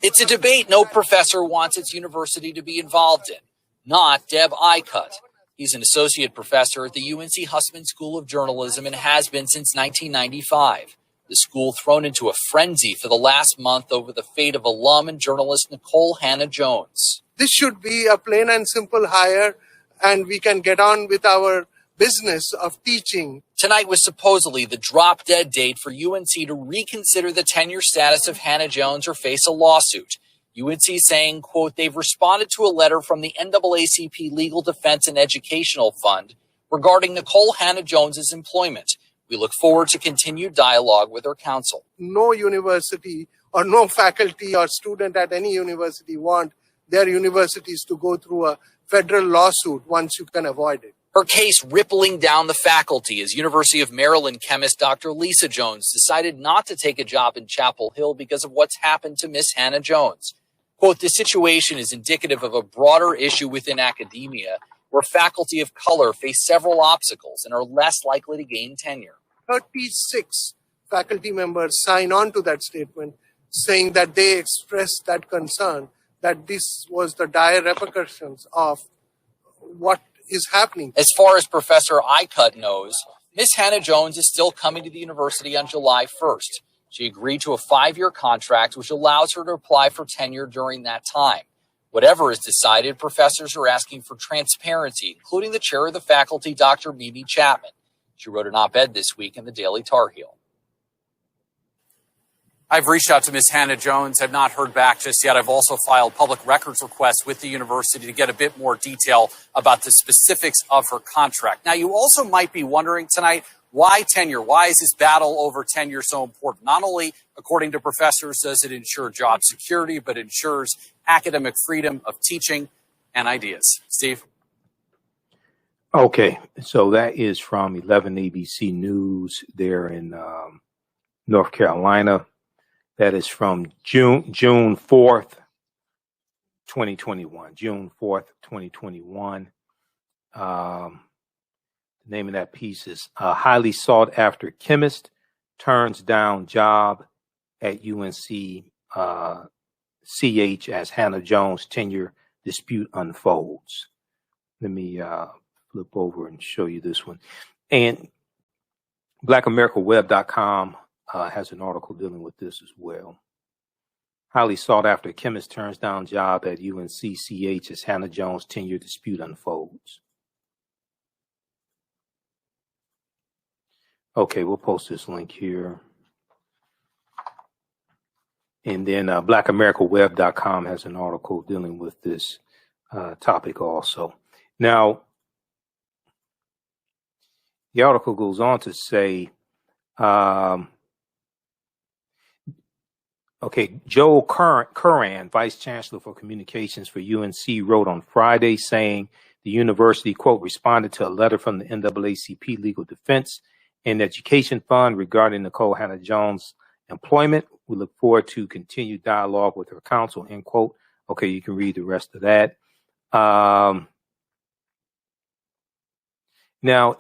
It's a debate no professor wants its university to be involved in, not Deb Eichut. He's an associate professor at the UNC Hussman School of Journalism and has been since 1995. The school thrown into a frenzy for the last month over the fate of alum and journalist Nikole Hannah-Jones. This should be a plain and simple hire, and we can get on with our business of teaching. Tonight was supposedly the drop-dead date for UNC to reconsider the tenure status of Hannah-Jones or face a lawsuit. UNC saying, quote, they've responded to a letter from the NAACP Legal Defense and Educational Fund regarding Nikole Hannah-Jones's employment. We look forward to continued dialogue with her counsel. No university or no faculty or student at any university want their universities to go through a federal lawsuit once you can avoid it. Her case rippling down the faculty as University of Maryland chemist Dr. Lisa Jones decided not to take a job in Chapel Hill because of what's happened to Miss Hannah-Jones. Quote, this situation is indicative of a broader issue within academia where faculty of color face several obstacles and are less likely to gain tenure. 36 faculty members sign on to that statement saying that they expressed that concern, that this was the dire repercussions of what is happening. As far as Professor Icut knows, Miss Hannah-Jones is still coming to the university on July 1st. She agreed to a 5-year contract, which allows her to apply for tenure during that time. Whatever is decided, professors are asking for transparency, including the chair of the faculty, Dr. Mimi Chapman. She wrote an op-ed this week in the Daily Tar Heel. I've reached out to Ms. Hannah-Jones, have not heard back just yet. I've also filed public records requests with the university to get a bit more detail about the specifics of her contract. Now, you also might be wondering tonight, why tenure? Why is this battle over tenure so important? Not only, according to professors, does it ensure job security, but ensures academic freedom of teaching and ideas. Steve? Okay, so that is from 11 ABC News there in North Carolina. That is from June 4th, 2021. June 4th, 2021. The name of that piece is highly sought after chemist turns down job at UNC-CH as Hannah-Jones tenure dispute unfolds. Let me flip over and show you this one. And BlackAmericaWeb.com has an article dealing with this as well. Highly sought after chemist turns down job at UNC-CH as Hannah-Jones tenure dispute unfolds. Okay, we'll post this link here. And then BlackAmericaWeb.com has an article dealing with this topic also. Now, the article goes on to say, Joel Curran, Vice Chancellor for Communications for UNC, wrote on Friday saying the university, quote, responded to a letter from the NAACP Legal Defense and Education Fund regarding Nikole Hannah-Jones' employment. We look forward to continued dialogue with her counsel, end quote. Okay, you can read the rest of that. Now,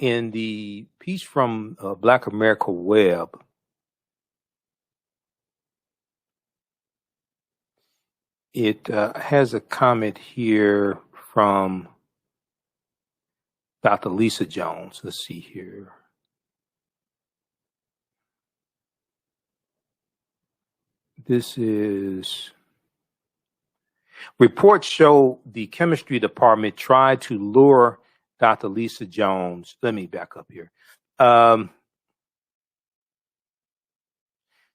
in the piece from Black America Web, it has a comment here from Dr. Lisa Jones. Let's see here. This is, reports show the chemistry department tried to lure Dr. Lisa Jones. Let me back up here.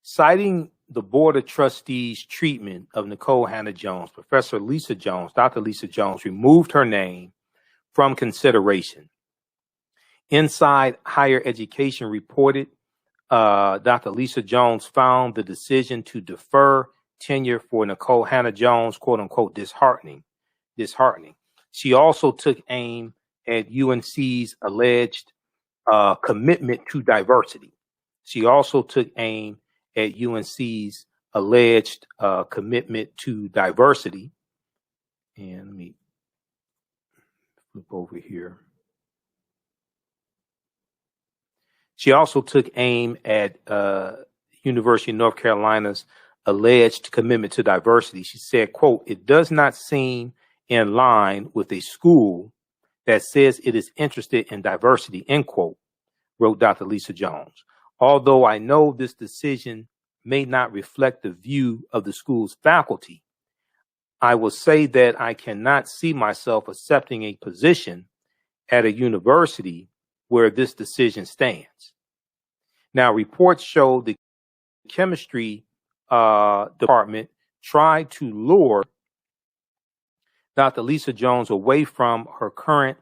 Citing the Board of Trustees' treatment of Nikole Hannah-Jones, Professor Lisa Jones, Dr. Lisa Jones, removed her name from consideration. Inside Higher Education reported Dr. Lisa Jones found the decision to defer tenure for Nikole Hannah-Jones, quote unquote, disheartening. She also took aim at UNC's alleged commitment to diversity. She also took aim at UNC's alleged commitment to diversity. And let me flip over here. She also took aim at University of North Carolina's alleged commitment to diversity. She said, quote, it does not seem in line with a school that says it is interested in diversity, end quote, wrote Dr. Lisa Jones. Although I know this decision may not reflect the view of the school's faculty, I will say that I cannot see myself accepting a position at a university where this decision stands. Now, reports show the chemistry department tried to lure Dr. Lisa Jones away from her current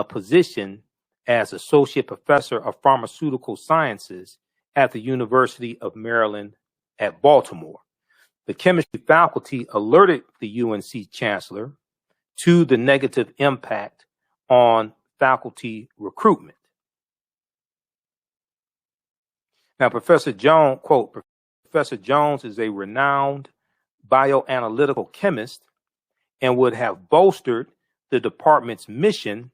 position as Associate Professor of Pharmaceutical Sciences at the University of Maryland at Baltimore. The chemistry faculty alerted the UNC chancellor to the negative impact on faculty recruitment. Now, Professor Jones, quote, Professor Jones is a renowned bioanalytical chemist and would have bolstered the department's mission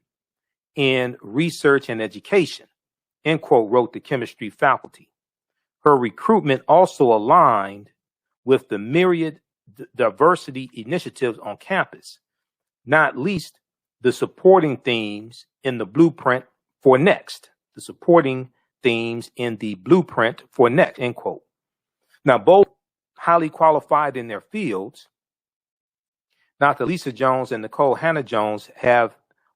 in research and education, end quote, wrote the chemistry faculty. Her recruitment also aligned with the myriad diversity initiatives on campus, not least the supporting themes in the blueprint for next, end quote. Now, both highly qualified in their fields, Dr. Lisa Jones and Nikole Hannah-Jones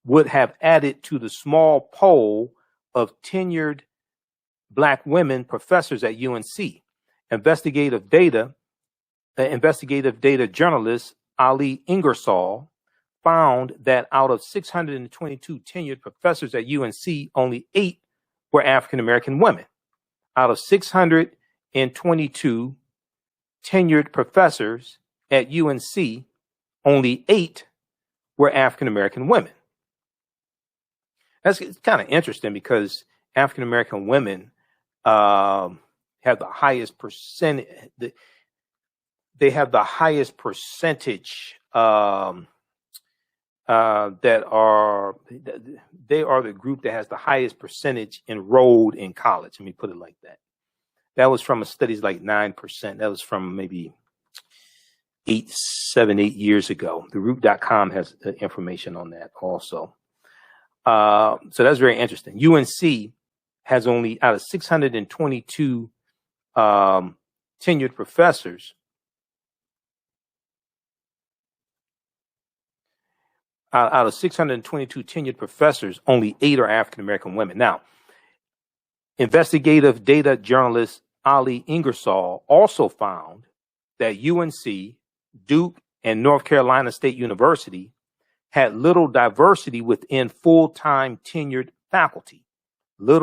would have added to the small poll of tenured Black women professors at UNC. Investigative data journalist Ali Ingersoll found that out of 622 tenured professors at UNC, only 8 were African-American women. Out of 622 tenured professors at UNC, only 8 were African-American women. That's kind of interesting because African-American women have the highest percentage. They have the highest percentage they are the group that has the highest percentage enrolled in college. Let me put it like that. That was from a studies like 9%. That was from maybe 8 years ago. TheRoot.com has information on that also. So that's very interesting. UNC has only, out of 622 tenured professors, out of 622 tenured professors, only 8 are African-American women. Now, investigative data journalist Ali Ingersoll also found that UNC, Duke, and North Carolina State University had little diversity within full-time tenured faculty. The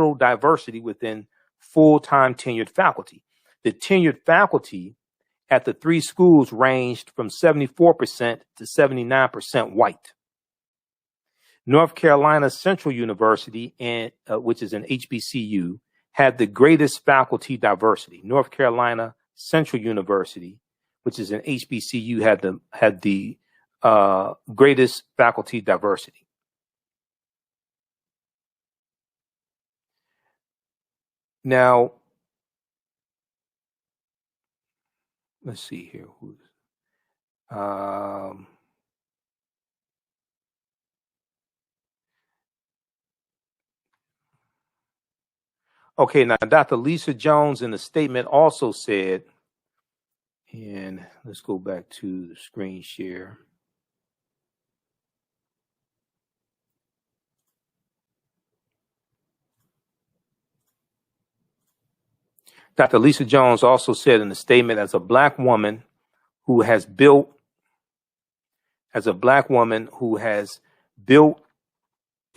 tenured faculty at the 3 schools ranged from 74% to 79% white. North Carolina Central University, which is an HBCU, had the greatest faculty diversity. North Carolina Central University, which is an HBCU, had the greatest faculty diversity. Now, let's see here. Okay, now Dr. Lisa Jones in the statement also said, and let's go back to the screen share. Dr. Lisa Jones also said in the statement, as a black woman who has built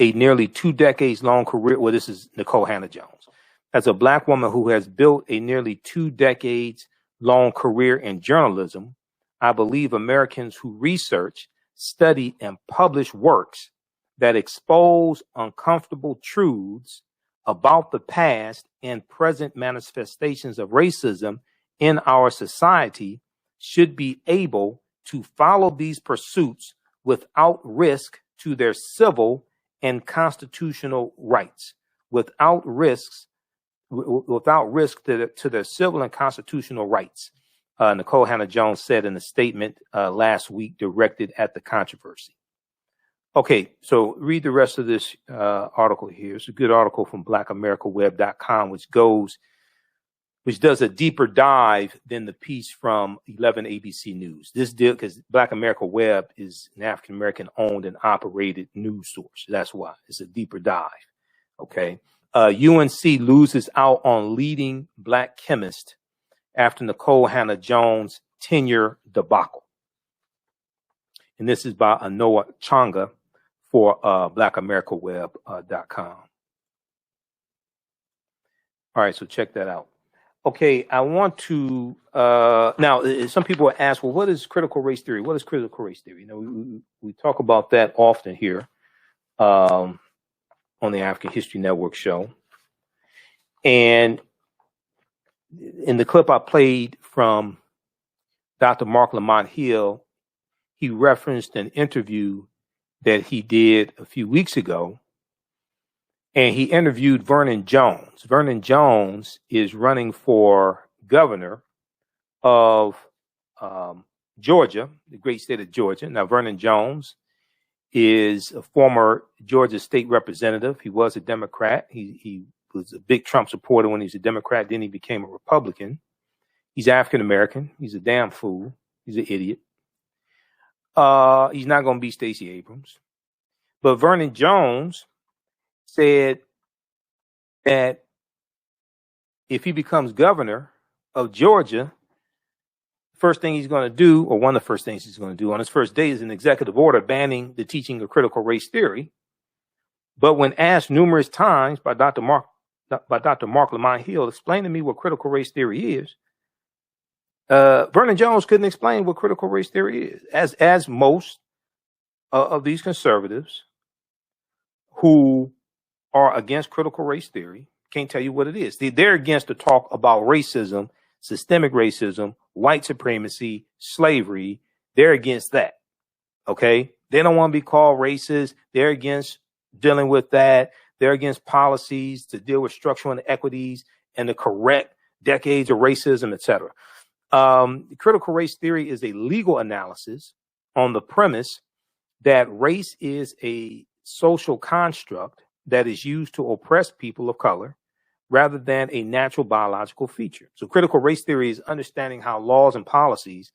a nearly 2 decades long career, well, this is Nikole Hannah-Jones. As a black woman who has built a nearly 2 decades long career in journalism, I believe Americans who research, study, and publish works that expose uncomfortable truths about the past and present manifestations of racism in our society should be able to follow these pursuits without risk to their civil and constitutional rights, without risk to their civil and constitutional rights, Nikole Hannah-Jones said in a statement last week directed at the controversy. Okay, so read the rest of this article here. It's a good article from blackamericaweb.com, which does a deeper dive than the piece from 11 ABC News. This deal, because Black America Web is an African-American owned and operated news source. That's why it's a deeper dive. Okay. UNC loses out on leading Black chemist after Nikole Hannah-Jones tenure debacle. And this is by Anoa Changa for blackamericaweb.com. All right, so check that out. Okay, I want to now. Some people ask, well, what is critical race theory? What is critical race theory? You know, we talk about that often here on the African History Network show. And in the clip I played from Dr. Mark Lamont Hill, he referenced an interview that he did a few weeks ago. And he interviewed Vernon Jones. Vernon Jones is running for governor of Georgia, the great state of Georgia. Now, Vernon Jones is a former Georgia state representative. He was a Democrat. He was a big Trump supporter when he was a Democrat. Then he became a Republican. He's African-American. He's a damn fool. He's an idiot. He's not going to beat Stacey Abrams. But Vernon Jones said that if he becomes governor of Georgia, first thing he's going to do, or one of the first things he's going to do on his first day, is an executive order banning the teaching of critical race theory. But when asked numerous times by Dr. Mark Lamont Hill, explain to me what critical race theory is, Vernon Jones couldn't explain what critical race theory is, as most of these conservatives who are against critical race theory can't tell you what it is. They're against the talk about racism, systemic racism, white supremacy, slavery. They're against that. Okay. They don't want to be called racist. They're against dealing with that. They're against policies to deal with structural inequities and to correct decades of racism, etc. Critical race theory is a legal analysis on the premise that race is a social construct that is used to oppress people of color rather than a natural biological feature. So critical race theory is understanding how laws and policies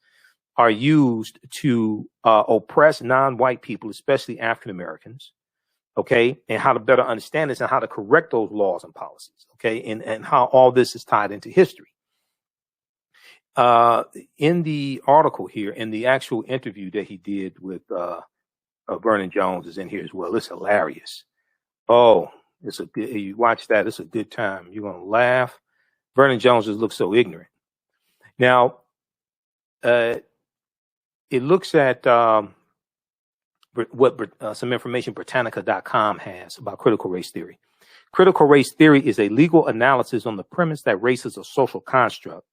are used to oppress non-white people, especially African Americans, okay, and how to better understand this and how to correct those laws and policies, okay, and how all this is tied into history. In the article here, in the actual interview that he did with Vernon Jones is in here as well. It's hilarious. Oh, you watch that. It's a good time. You're going to laugh. Vernon Jones just looks so ignorant. Now, it looks at what some information Britannica.com has about critical race theory. Critical race theory is a legal analysis on the premise that race is a social construct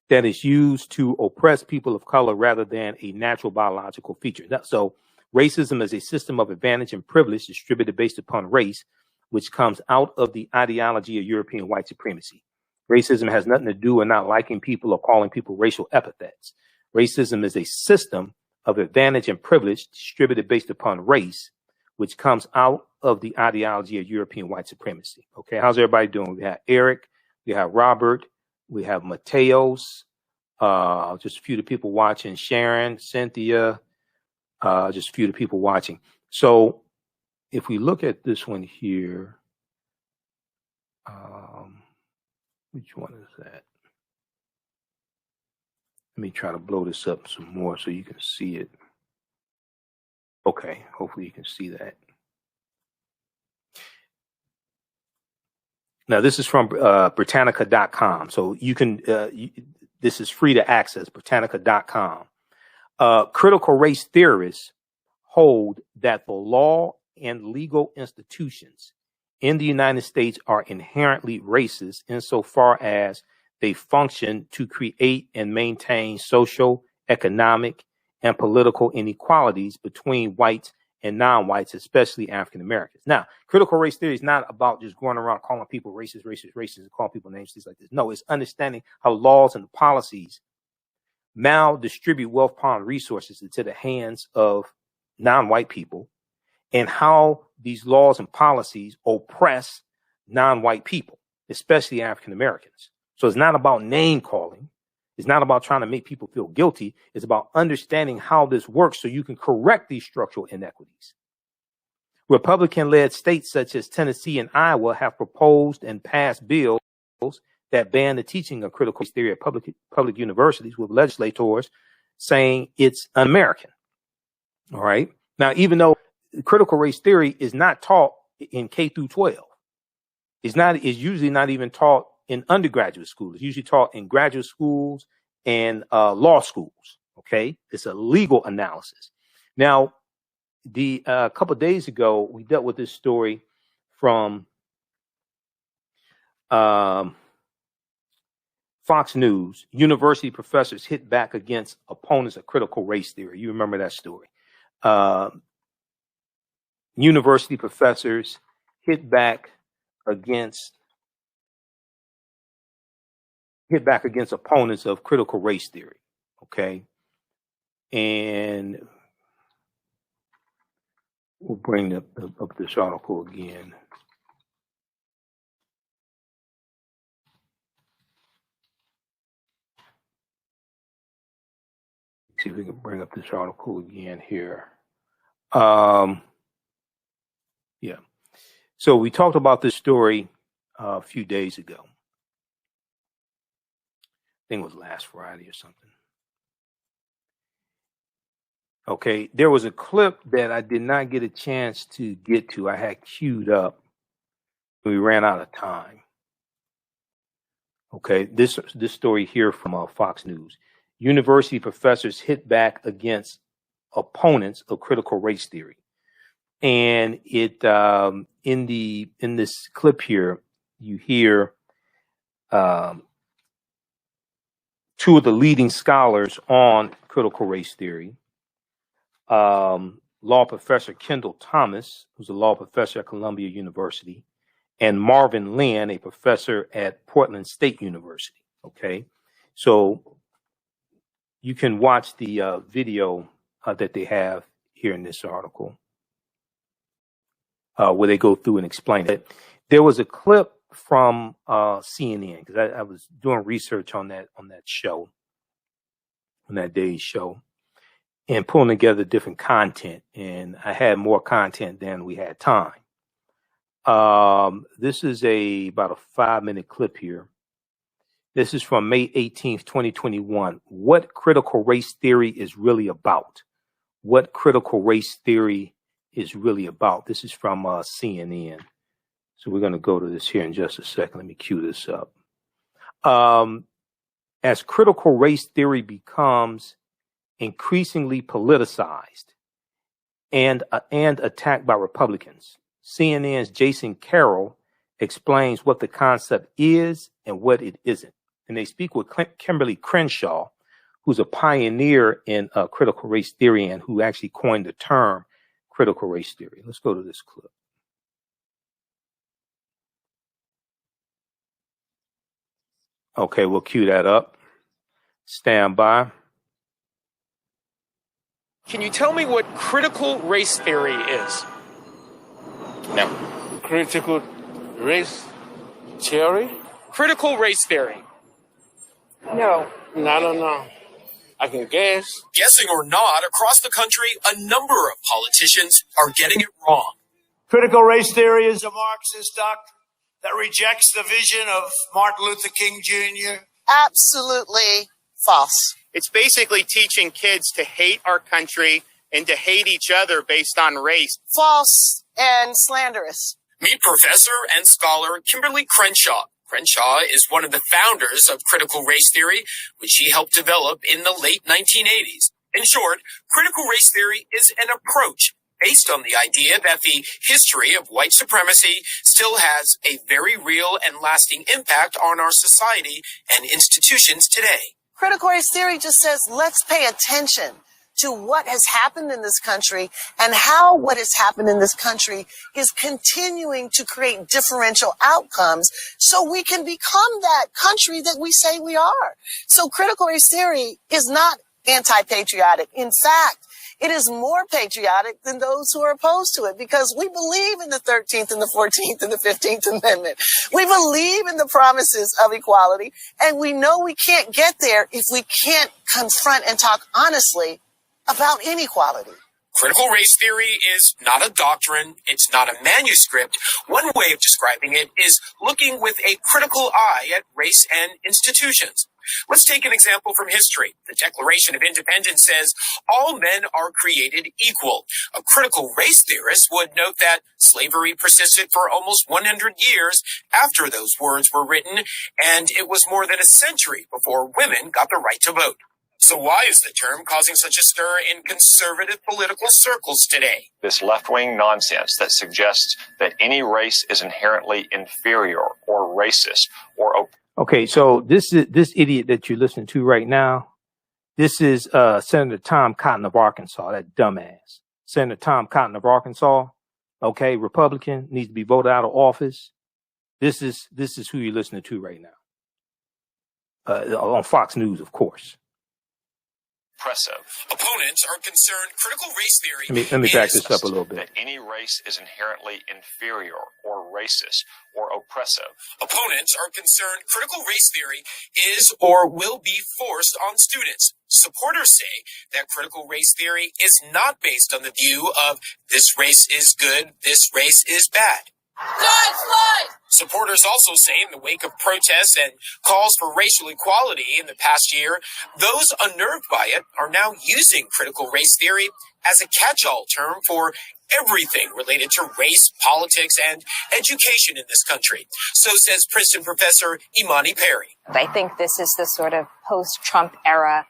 that is used to oppress people of color rather than a natural biological feature. So racism is a system of advantage and privilege distributed based upon race, which comes out of the ideology of European white supremacy. Racism has nothing to do with not liking people or calling people racial epithets. Racism is a system of advantage and privilege distributed based upon race, which comes out of the ideology of European white supremacy. Okay, how's everybody doing? We have Eric, we have Robert, we have Mateos, just a few of the people watching, Sharon, Cynthia, just a few of the people watching. So if we look at this one here, which one is that? Let me try to blow this up some more so you can see it. Okay, hopefully you can see that. Now, this is from Britannica.com. So you can, this is free to access, Britannica.com. Critical race theorists hold that the law and legal institutions in the United States are inherently racist insofar as they function to create and maintain social, economic, and political inequalities between whites and non-whites, especially African Americans. Now, critical race theory is not about just going around calling people racist, and calling people names, things like this. No, it's understanding how laws and policies maldistribute wealth, power, and resources into the hands of non-white people and how these laws and policies oppress non-white people, especially African Americans. So it's not about name calling. It's not about trying to make people feel guilty. It's about understanding how this works so you can correct these structural inequities. Republican-led states such as Tennessee and Iowa have proposed and passed bills that ban the teaching of critical race theory at public universities, with legislators saying it's un-American. All right. Now, even though critical race theory is not taught in K through 12, it's usually not even taught in undergraduate schools. It's usually taught in graduate schools and law schools. Okay. It's a legal analysis. Now, a couple of days ago, we dealt with this story from Fox News. University professors hit back against opponents of critical race theory. You remember that story. University professors hit back against opponents of critical race theory. Okay. And we'll bring up this article again. See if we can bring up this article again here. Yeah. So we talked about this story a few days ago. I think it was last Friday or something. Okay, there was a clip that I did not get a chance to get to. I had queued up. We ran out of time. Okay, this story here from Fox News. University professors hit back against opponents of critical race theory. And it in this clip here, you hear two of the leading scholars on critical race theory. Law professor Kendall Thomas, who's a law professor at Columbia University, and Marvin Lin, a professor at Portland State University. Okay, so you can watch the video that they have here in this article, where they go through and explain it. There was a clip from CNN, because I was doing research on that show, on that day's show, and pulling together different content, and I had more content than we had time. This is about a 5-minute clip here. This is from May 18th, 2021. What critical race theory is really about? What critical race theory is really about? This is from CNN. So we're going to go to this here in just a second. Let me cue this up. As critical race theory becomes increasingly politicized and attacked by Republicans, CNN's Jason Carroll explains what the concept is and what it isn't. And they speak with Kimberly Crenshaw, who's a pioneer in critical race theory and who actually coined the term critical race theory. Let's go to this clip. Okay, we'll cue that up. Stand by. Can you tell me what critical race theory is? No. Critical race theory? Critical race theory. No. No. I can guess. Guessing or not, across the country, a number of politicians are getting it wrong. Critical race theory is a Marxist doctrine that rejects the vision of Martin Luther King Jr. Absolutely false. It's basically teaching kids to hate our country and to hate each other based on race. False and slanderous. Meet professor and scholar Kimberly Crenshaw. Crenshaw is one of the founders of critical race theory, which she helped develop in the late 1980s. In short, critical race theory is an approach based on the idea that the history of white supremacy still has a very real and lasting impact on our society and institutions today. Critical race theory just says, let's pay attention to what has happened in this country and how what has happened in this country is continuing to create differential outcomes so we can become that country that we say we are. So critical race theory is not anti-patriotic. In fact, It is more patriotic than those who are opposed to it because we believe in the 13th and the 14th and the 15th Amendment. We believe in the promises of equality, and we know we can't get there if we can't confront and talk honestly about inequality. Critical race theory is not a doctrine. It's not a manuscript. One way of describing it is looking with a critical eye at race and institutions. Let's take an example from history. The Declaration of Independence says all men are created equal. A critical race theorist would note that slavery persisted for almost 100 years after those words were written, and it was more than a century before women got the right to vote. So why is the term causing such a stir in conservative political circles today? This left-wing nonsense that suggests that any race is inherently inferior or racist or... Okay, so this idiot that you're listening to right now, this is Senator Tom Cotton of Arkansas, that dumbass. Senator Tom Cotton of Arkansas, okay, Republican, needs to be voted out of office. This is who you're listening to right now. On Fox News, of course. Oppressive. Opponents are concerned critical race theory. Let me back this up a little bit. That any race is inherently inferior or racist or oppressive. Opponents are concerned critical race theory is or will be forced on students. Supporters say that critical race theory is not based on the view of this race is good, this race is bad. Supporters also say in the wake of protests and calls for racial equality in the past year, those unnerved by it are now using critical race theory as a catch-all term for everything related to race, politics, and education in this country. So says Princeton professor Imani Perry. I think this is the sort of post-Trump era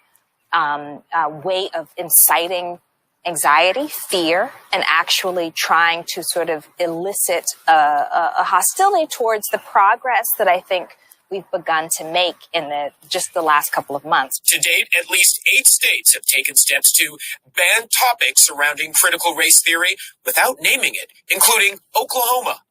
way of inciting anxiety, fear, and actually trying to sort of elicit a hostility towards the progress that I think we've begun to make in just the last couple of months. To date, at least 8 states have taken steps to ban topics surrounding critical race theory without naming it, including Oklahoma.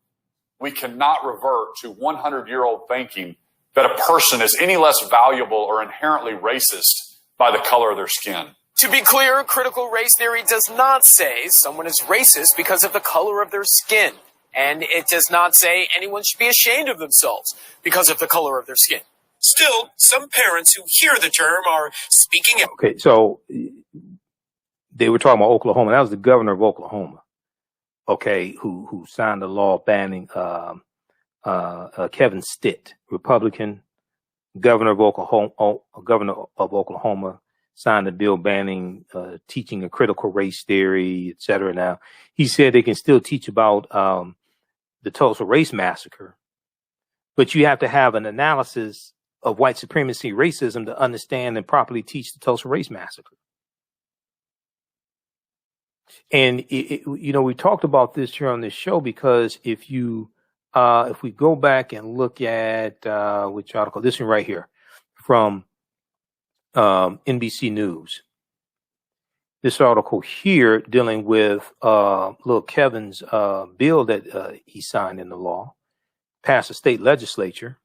We cannot revert to 100-year-old thinking that a person is any less valuable or inherently racist by the color of their skin. To be clear, critical race theory does not say someone is racist because of the color of their skin. And it does not say anyone should be ashamed of themselves because of the color of their skin. Still, some parents who hear the term are speaking out. Okay, so they were talking about Oklahoma. That was the governor of Oklahoma, okay, who signed a law banning Kevin Stitt, Republican governor of Oklahoma, signed a bill banning teaching a critical race theory, et cetera. Now, he said they can still teach about the Tulsa Race Massacre, but you have to have an analysis of white supremacy racism to understand and properly teach the Tulsa Race Massacre. And, we talked about this here on this show because if we go back and look at which article, this one right here from NBC News. This article here dealing with little Kevin's bill that he signed into law, passed the state legislature.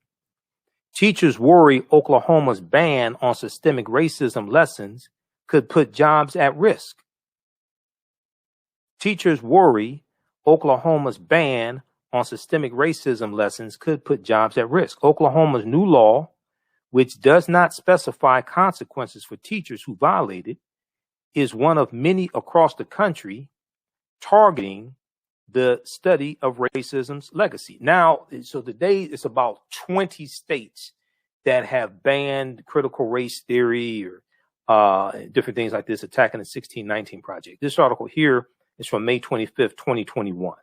Teachers worry Oklahoma's ban on systemic racism lessons could put jobs at risk. Teachers worry Oklahoma's ban on systemic racism lessons could put jobs at risk. Oklahoma's new law, which does not specify consequences for teachers who violate it, is one of many across the country targeting the study of racism's legacy. Now, so today it's about 20 states that have banned critical race theory or different things like this, attacking the 1619 Project. This article here is from May 25th, 2021.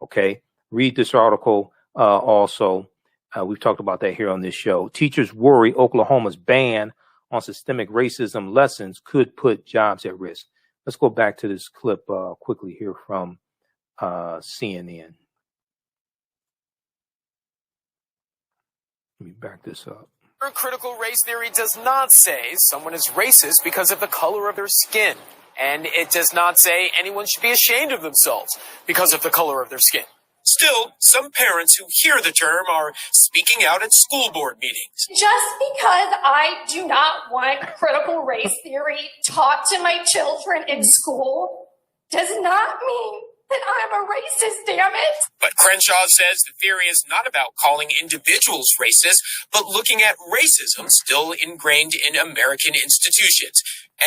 Okay, read this article also. We've talked about that here on this show. Teachers worry Oklahoma's ban on systemic racism lessons could put jobs at risk. Let's go back to this clip quickly here from CNN. Let me back this up. Critical race theory does not say someone is racist because of the color of their skin. And it does not say anyone should be ashamed of themselves because of the color of their skin. Still, some parents who hear the term are speaking out at school board meetings. Just because I do not want critical race theory taught to my children in school does not mean that I'm a racist, damn it. But Crenshaw says the theory is not about calling individuals racist, but looking at racism still ingrained in American institutions.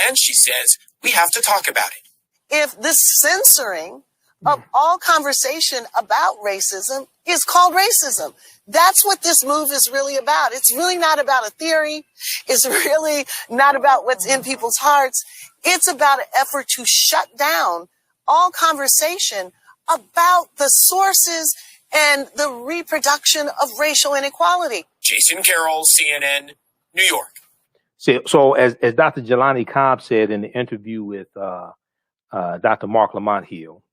And she says we have to talk about it. If this censoring of all conversation about racism is called racism. That's what this move is really about. It's really not about a theory. It's really not about what's in people's hearts. It's about an effort to shut down all conversation about the sources and the reproduction of racial inequality. Jason Carroll, CNN, New York. So as Dr. Jelani Cobb said in the interview with Dr. Mark Lamont Hill,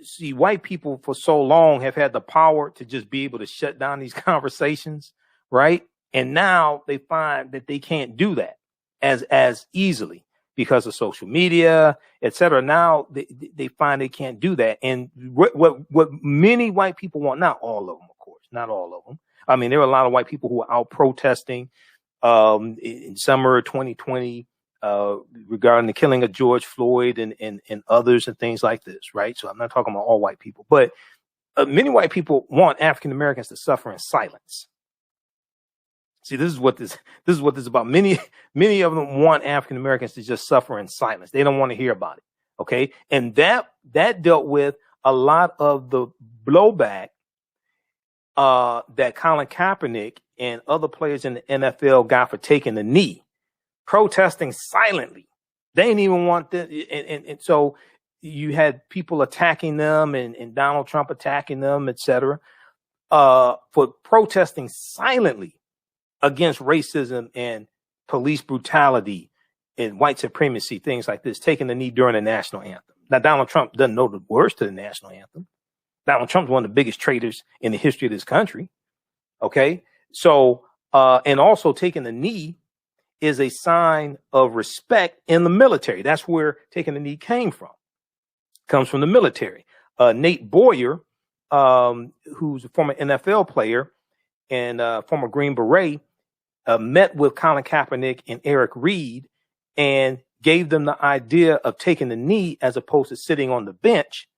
see, white people for so long have had the power to just be able to shut down these conversations, right? And now they find that they can't do that as easily because of social media, et cetera. Now they find they can't do that. And what many white people want, not all of them, of course, not all of them. I mean, there are a lot of white people who are out protesting in summer 2020 regarding the killing of George Floyd and others and things like this, right? So I'm not talking about all white people, but many white people want African Americans to suffer in silence. See, this is what this is about. Many of them want African Americans to just suffer in silence. They don't want to hear about it. Okay, and that dealt with a lot of the blowback that Colin Kaepernick and other players in the NFL got for taking the knee, protesting silently. They didn't even want this, and so you had people attacking them and Donald Trump attacking them, etc., for protesting silently against racism and police brutality and white supremacy, things like this, taking the knee during the national anthem. Now, Donald Trump doesn't know the words to the national anthem. Donald Trump's one of the biggest traitors in the history of this country. Okay. So, and also taking the knee is a sign of respect in the military. That's where taking the knee came from. Comes from the military. Nate Boyer, who's a former NFL player and former Green Beret, met with Colin Kaepernick and Eric Reed and gave them the idea of taking the knee as opposed to sitting on the bench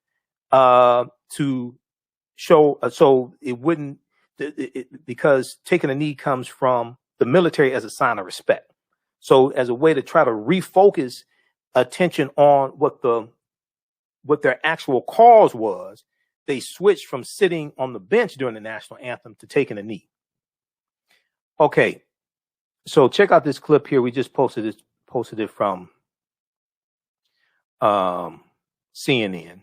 to show, so it wouldn't, because taking a knee comes from the military as a sign of respect. So as a way to try to refocus attention on what their actual cause was, they switched from sitting on the bench during the national anthem to taking a knee. Okay. So check out this clip here. We just posted it from CNN.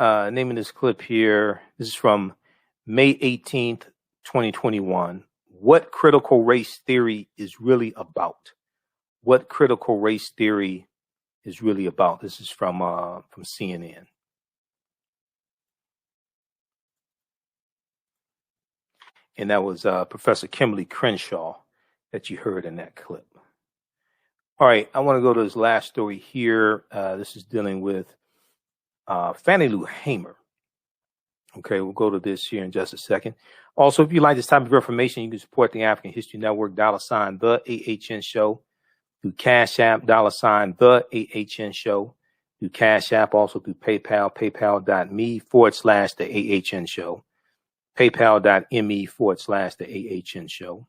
Name of this clip here. This is from May 18th, 2021. What critical race theory is really about? What critical race theory is really about? This is from CNN. And that was Professor Kimberly Crenshaw that you heard in that clip. All right, I want to go to this last story here. This is dealing with Fannie Lou Hamer. Okay, we'll go to this here in just a second. Also, if you like this type of information, you can support the African History Network, $ the AHN Show, through Cash App, $ the AHN Show, through Cash App, also through PayPal, paypal.me/the AHN Show. PayPal.me/the AHN Show.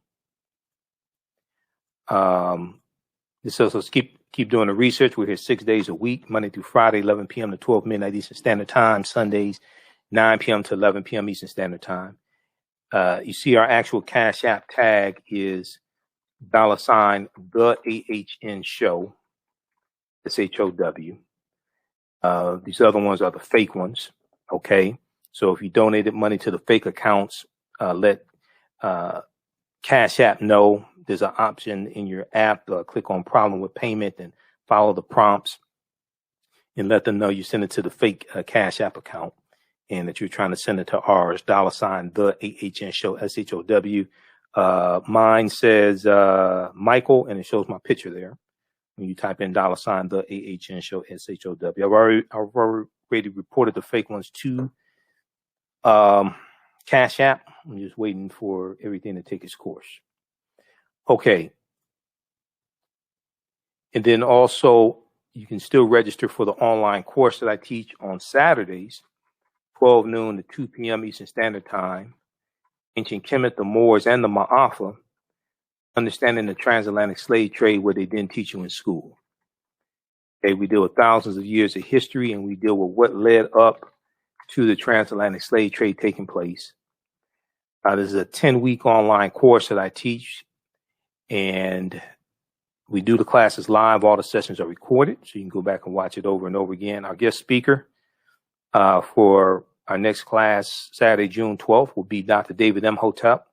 This also keep doing the research. We're here 6 days a week, Monday through Friday, 11 p.m. to 12 midnight Eastern Standard Time, Sundays, 9 p.m. to 11 p.m. Eastern Standard Time. You see our actual Cash App tag is $ the AHN Show, SHOW. These other ones are the fake ones. Okay. So if you donated money to the fake accounts, let Cash App know. There's an option in your app. Click on problem with payment and follow the prompts and let them know you send it to the fake Cash App account and that you're trying to send it to ours, $ the AHN Show, SHOW. Mine says Michael, and it shows my picture there. When you type in $ the AHN Show, SHOW. I've already Brady reported the fake ones to Cash App. I'm just waiting for everything to take its course. Okay. And then also, you can still register for the online course that I teach on Saturdays, 12 noon to 2 p.m. Eastern Standard Time. Ancient Kemet, the Moors, and the Ma'afa, understanding the transatlantic slave trade, where they didn't teach you in school. Okay, we deal with thousands of years of history, and we deal with what led up to the transatlantic slave trade taking place. This is a 10-week online course that I teach, and we do the classes live. All the sessions are recorded, so you can go back and watch it over and over again. Our guest speaker for our next class, Saturday, June 12th, will be Dr. David Imhotep,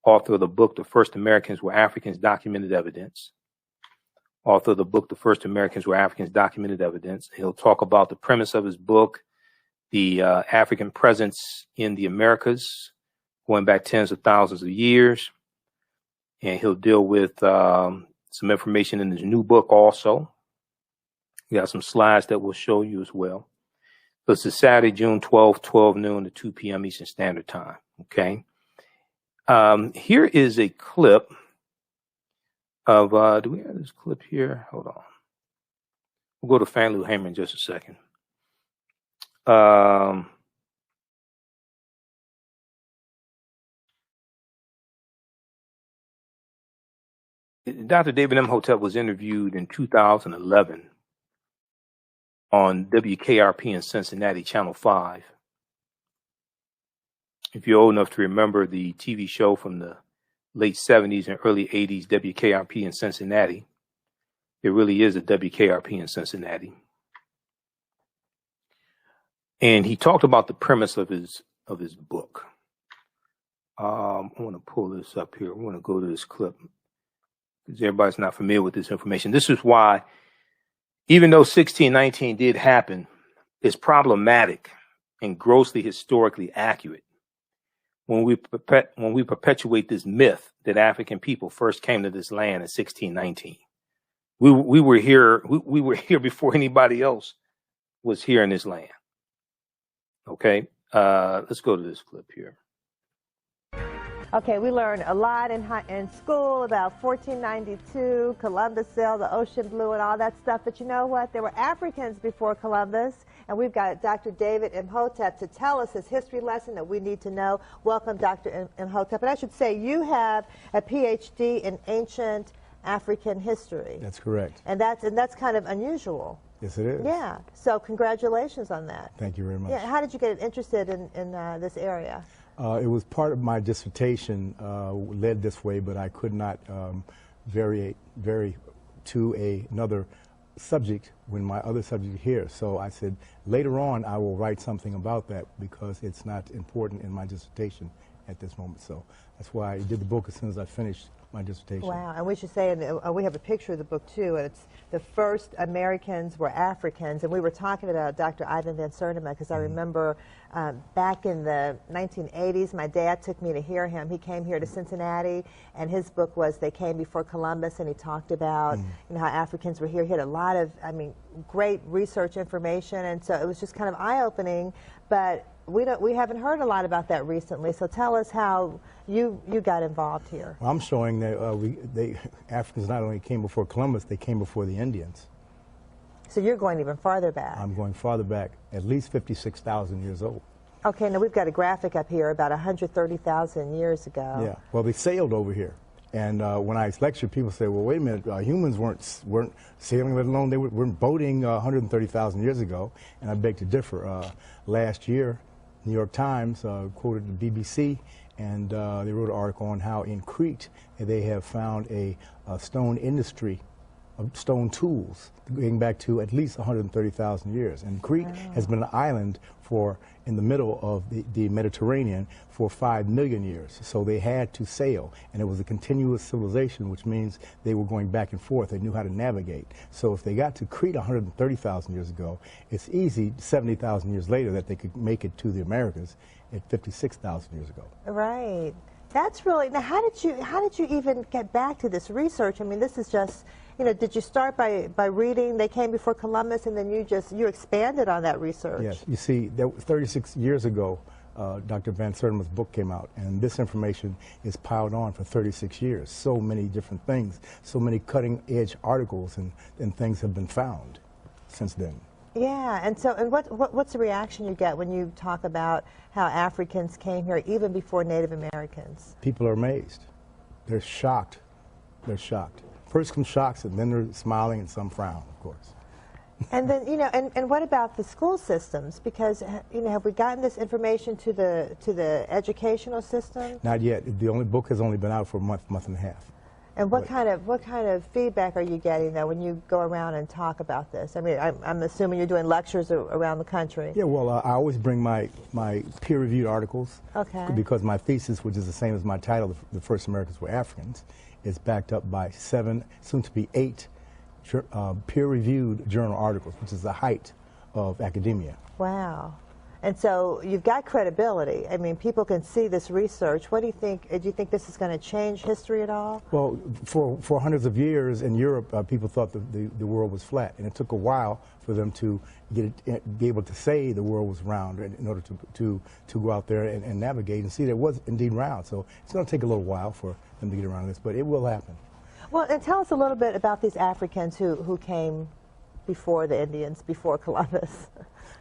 author of the book, The First Americans Were Africans, Documented Evidence. Author of the book, The First Americans Were Africans, Documented Evidence. He'll talk about the premise of his book, the African presence in the Americas, going back tens of thousands of years. And he'll deal with some information in his new book also. We got some slides that we'll show you as well. So this is Saturday, June 12th, 12 noon to 2 p.m. Eastern Standard Time. Okay. Here is a clip of, do we have this clip here? Hold on. We'll go to Fannie Hammer in just a second. Dr. David Imhotep was interviewed in 2011 on WKRP in Cincinnati, Channel 5. If you're old enough to remember the TV show from the late 70s and early 80s, WKRP in Cincinnati, there really is a WKRP in Cincinnati. And he talked about the premise of his book. I want to pull this up here. I want to go to this clip because everybody's not familiar with this information. This is why, even though 1619 did happen, it's problematic and grossly historically accurate when we perpetuate this myth that African people first came to this land in 1619. We were here. We were here before anybody else was here in this land. Okay, let's go to this clip here. Okay, we learned a lot in school about 1492, Columbus sailed the ocean blue and all that stuff. But you know what? There were Africans before Columbus, and we've got Dr. David Imhotep to tell us his history lesson that we need to know. Welcome, Dr. Imhotep. And I should say, you have a PhD in ancient African history. That's correct. And that's kind of unusual. Yes, it is. Yeah. So congratulations on that. Thank you very much. Yeah. How did you get interested in this area? It was part of my dissertation led this way, but I could not vary to another subject when my other subject here. So I said, later on, I will write something about that because it's not important in my dissertation at this moment. So that's why I did the book as soon as I finished my dissertation. Wow, and we should say, and we have a picture of the book too, and it's The First Americans Were Africans, and we were talking about Dr. Ivan Van Sertima because I remember back in the 1980s, my dad took me to hear him. He came here to Cincinnati, and his book was They Came Before Columbus, and he talked about you know, how Africans were here. He had a lot of, I mean, great research information, and so it was just kind of eye-opening, but we haven't heard a lot about that recently. So tell us how you got involved here. Well, I'm showing that Africans not only came before Columbus, they came before the Indians. So you're going even farther back. I'm going farther back, at least 56,000 years old. Okay, now we've got a graphic up here about 130,000 years ago. Yeah, well, they sailed over here. And when I lecture, people say, well, wait a minute, humans weren't sailing, let alone they weren't boating 130,000 years ago. And I beg to differ. Last year, New York Times quoted the BBC, and they wrote an article on how in Crete they have found a stone industry of stone tools going back to at least 130,000 years. And Crete has been an island in the middle of the Mediterranean for 5 million years. So they had to sail, and it was a continuous civilization, which means they were going back and forth. They knew how to navigate. So if they got to Crete 130,000 years ago, it's easy 70,000 years later that they could make it to the Americas at 56,000 years ago. Right. That's really, now how did you even get back to this research? I mean, this is just, did you start by reading They Came Before Columbus, and then you expanded on that research? Yes, you see, that was 36 years ago, Dr. Van Sertima's book came out, and this information is piled on for 36 years. So many different things, so many cutting-edge articles and things have been found since then. Yeah, and what's the reaction you get when you talk about how Africans came here even before Native Americans? People are amazed. They're shocked. They're shocked. First come shocks, and then they're smiling, and some frown, of course. And then, and what about the school systems? Because, have we gotten this information to the educational system? Not yet. The book has only been out for a month and a half. And what kind of feedback are you getting, though, when you go around and talk about this? I mean, I'm assuming you're doing lectures around the country. Yeah, well, I always bring my peer-reviewed articos. Okay. Because my thesis, which is the same as my title, The First Americans Were Africans, is backed up by 7, soon to be 8, peer-reviewed journal articles, which is the height of academia. Wow. And so you've got credibility. I mean, people can see this research. What do you think? Do you think this is going to change history at all? Well, for hundreds of years in Europe, people thought the world was flat, and it took a while for them to be able to say the world was round in order to go out there and navigate and see that it was indeed round. So it's going to take a little while for them to get around this, but it will happen. Well, and tell us a little bit about these Africans who came before the Indians, before Columbus.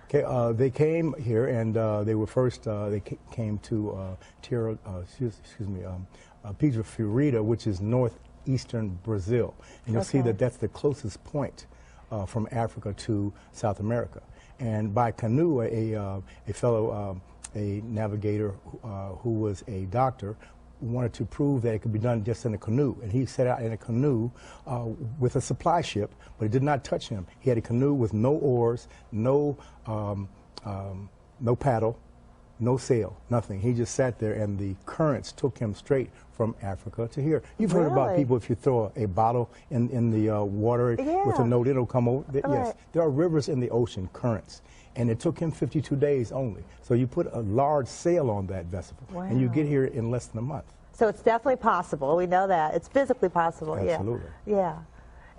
Okay, they came here, and they were first. They came to Pedro Fiorita, which is northeastern Brazil, and you'll see that that's the closest point from Africa to South America. And by canoe, a fellow, a navigator who was a doctor, wanted to prove that it could be done just in a canoe, and he set out in a canoe with a supply ship, but it did not touch him. He had a canoe with no oars, no paddle, no sail, nothing. He just sat there, and the currents took him straight from Africa to here. You've heard about people, if you throw a bottle in the water with a note, it'll come over. Yes, there are rivers in the ocean, currents. And it took him 52 days only. So you put a large sail on that vessel, and you get here in less than a month. So it's definitely possible. We know that. It's physically possible. Absolutely. Yeah.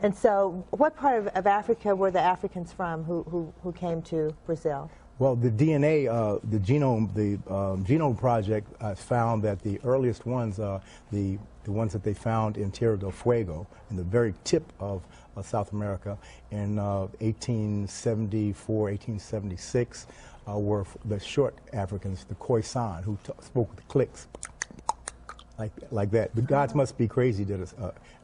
And so what part of Africa were the Africans from who came to Brazil? Well, the DNA, the Genome Project found that the earliest ones, the ones that they found in Tierra del Fuego, in the very tip of South America, in 1874, 1876, were the short Africans, the Khoisan, who spoke with clicks, like that. The Gods Must Be Crazy did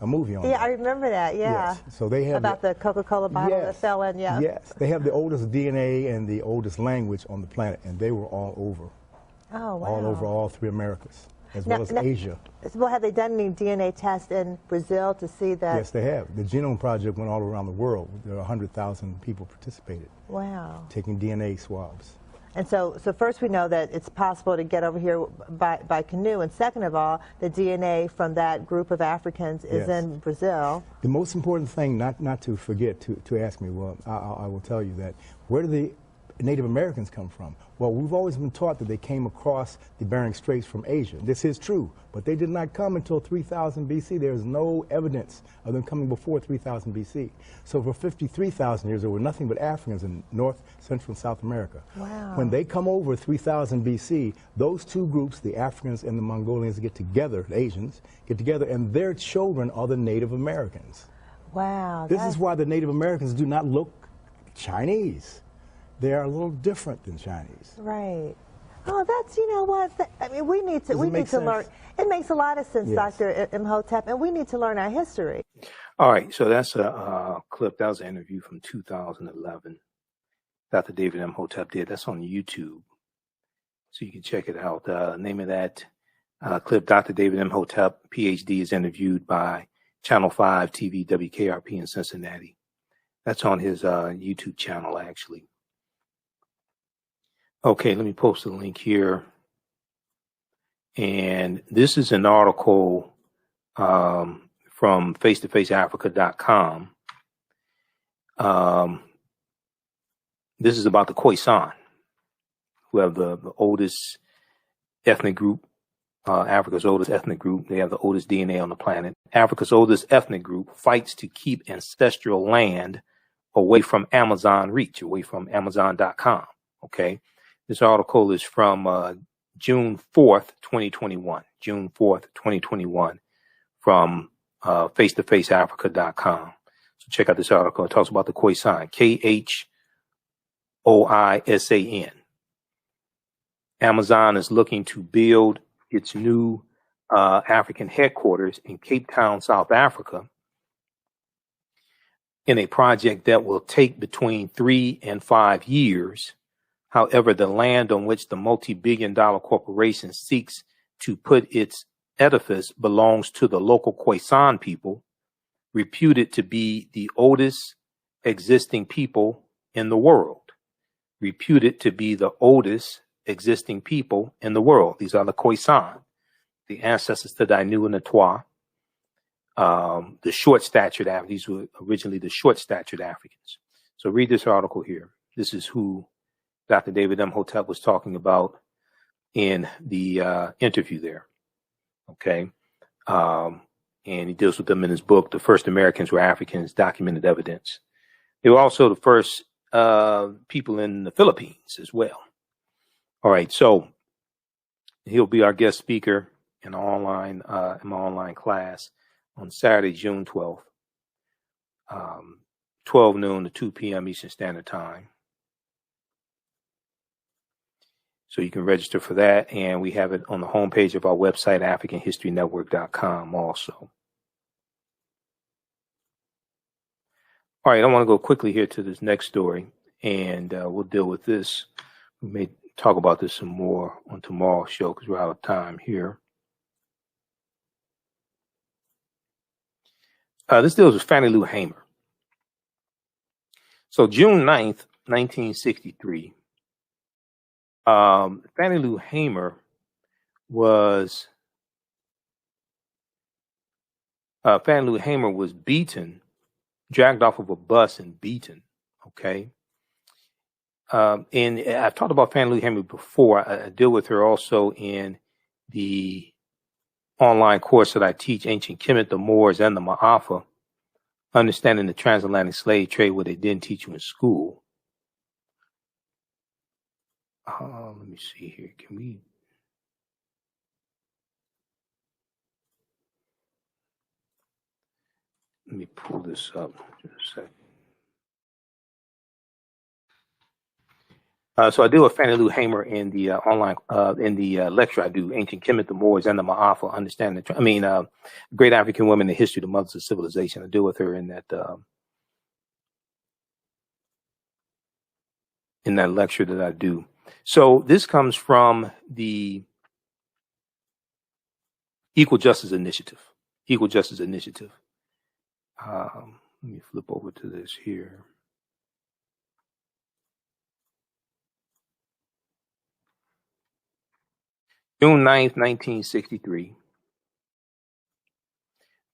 a movie on that. Yeah, I remember that, yeah. Yes. So they have about the Coca-Cola bottle that fell in, yeah. Yes, they have the oldest DNA and the oldest language on the planet, and they were all over. Oh, wow. All over all 3 Americas, as well as Asia. Well, have they done any DNA tests in Brazil to see that? Yes, they have. The Genome Project went all around the world. There are 100,000 people participated. Wow. Taking DNA swabs. And so first we know that it's possible to get over here by canoe, and second of all, the DNA from that group of Africans is in Brazil. The most important thing, not to forget, to ask me, well, I will tell you that, where do the Native Americans come from? Well, we've always been taught that they came across the Bering Straits from Asia. This is true, but they did not come until 3000 BC. There's no evidence of them coming before 3000 BC. So for 53,000 years, there were nothing but Africans in North, Central, and South America. Wow. When they come over 3000 BC, those two groups, the Africans and the Mongolians, get together, the Asians, get together, and their children are the Native Americans. Wow. This is why the Native Americans do not look Chinese. They are a little different than Chinese. Right. Oh, that's, you know what, I mean, we need to learn. It makes a lot of sense, Yes. Dr. Imhotep, and we need to learn our history. All right, so that's a clip. That was an interview from 2011. Dr. David Imhotep did. That's on YouTube, so you can check it out. Name of that clip, Dr. David Imhotep, PhD, is interviewed by Channel 5 TV WKRP in Cincinnati. That's on his YouTube channel, actually. Okay, let me post a link here. And this is an article from face-to-faceafrica.com. This is about the Khoisan, who have the oldest ethnic group Africa's oldest ethnic group. They have the oldest DNA on the planet. Africa's oldest ethnic group fights to keep ancestral land away from Amazon reach, away from Amazon.com. Okay. This article is from June 4th, 2021. June 4th, 2021 from face-to-faceafrica.com. So check out this article. It talks about the Khoisan, Khoisan. Amazon is looking to build its new African headquarters in Cape Town, South Africa, in a project that will take between 3 and 5 years. However, the land on which the multi-billion-dollar corporation seeks to put its edifice belongs to the local Khoisan people, reputed to be the oldest existing people in the world. Reputed to be the oldest existing people in the world. These are the Khoisan, the ancestors to the Ainu and the Twa, the short-statured Africans. These were originally the short-statured Africans. So read this article here. This is who Dr. David Imhotep was talking about in the interview there. Okay. And he deals with them in his book, The First Americans Were Africans, Documented Evidence. They were also the first people in the Philippines as well. All right, so he'll be our guest speaker in my online class on Saturday, June 12th, 12 noon to 2 p.m. Eastern Standard Time. So you can register for that, and we have it on the homepage of our website, AfricanHistoryNetwork.com also. All right, I want to go quickly here to this next story, and we'll deal with this. We may talk about this some more on tomorrow's show because we're out of time here. This deals with Fannie Lou Hamer. So June 9th, 1963, Fannie Lou Hamer was beaten, dragged off of a bus and beaten. Okay. And I've talked about Fannie Lou Hamer before. I deal with her also in the online course that I teach, Ancient Kemet, the Moors, and the Ma'afa, Understanding the Transatlantic Slave Trade, what they didn't teach you in school. Let me see here. Let me pull this up just a second. So I deal with Fannie Lou Hamer in the online lecture I do, Ancient Kemet, the Moors, and the Ma'afa, Understanding Great African Women, the History, the Mothers of Civilization. I deal with her in that lecture that I do. So this comes from the Equal Justice Initiative. Equal Justice Initiative. Let me flip over to this here. June 9th, 1963.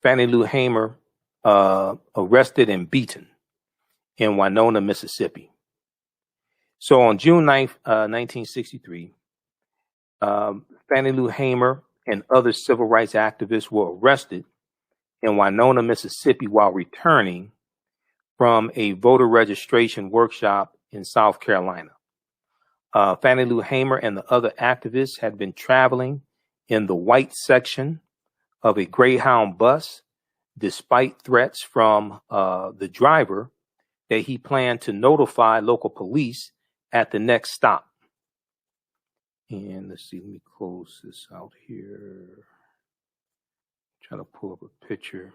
Fannie Lou Hamer arrested and beaten in Winona, Mississippi. So on June 9th, 1963, Fannie Lou Hamer and other civil rights activists were arrested in Winona, Mississippi while returning from a voter registration workshop in South Carolina. Fannie Lou Hamer and the other activists had been traveling in the white section of a Greyhound bus, despite threats from the driver that he planned to notify local police at the next stop. And let's see, let me close this out here. Try to pull up a picture.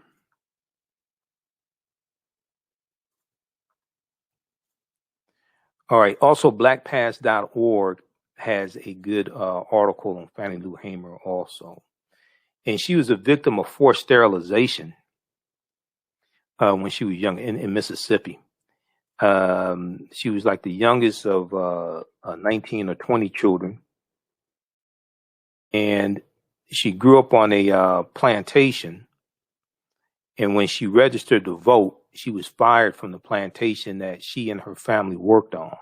All right. Also, blackpast.org has a good article on Fannie Lou Hamer also. And she was a victim of forced sterilization when she was young in Mississippi. She was like the youngest of 19 or 20 children. And she grew up on a plantation. And when she registered to vote, she was fired from the plantation that she and her family worked on.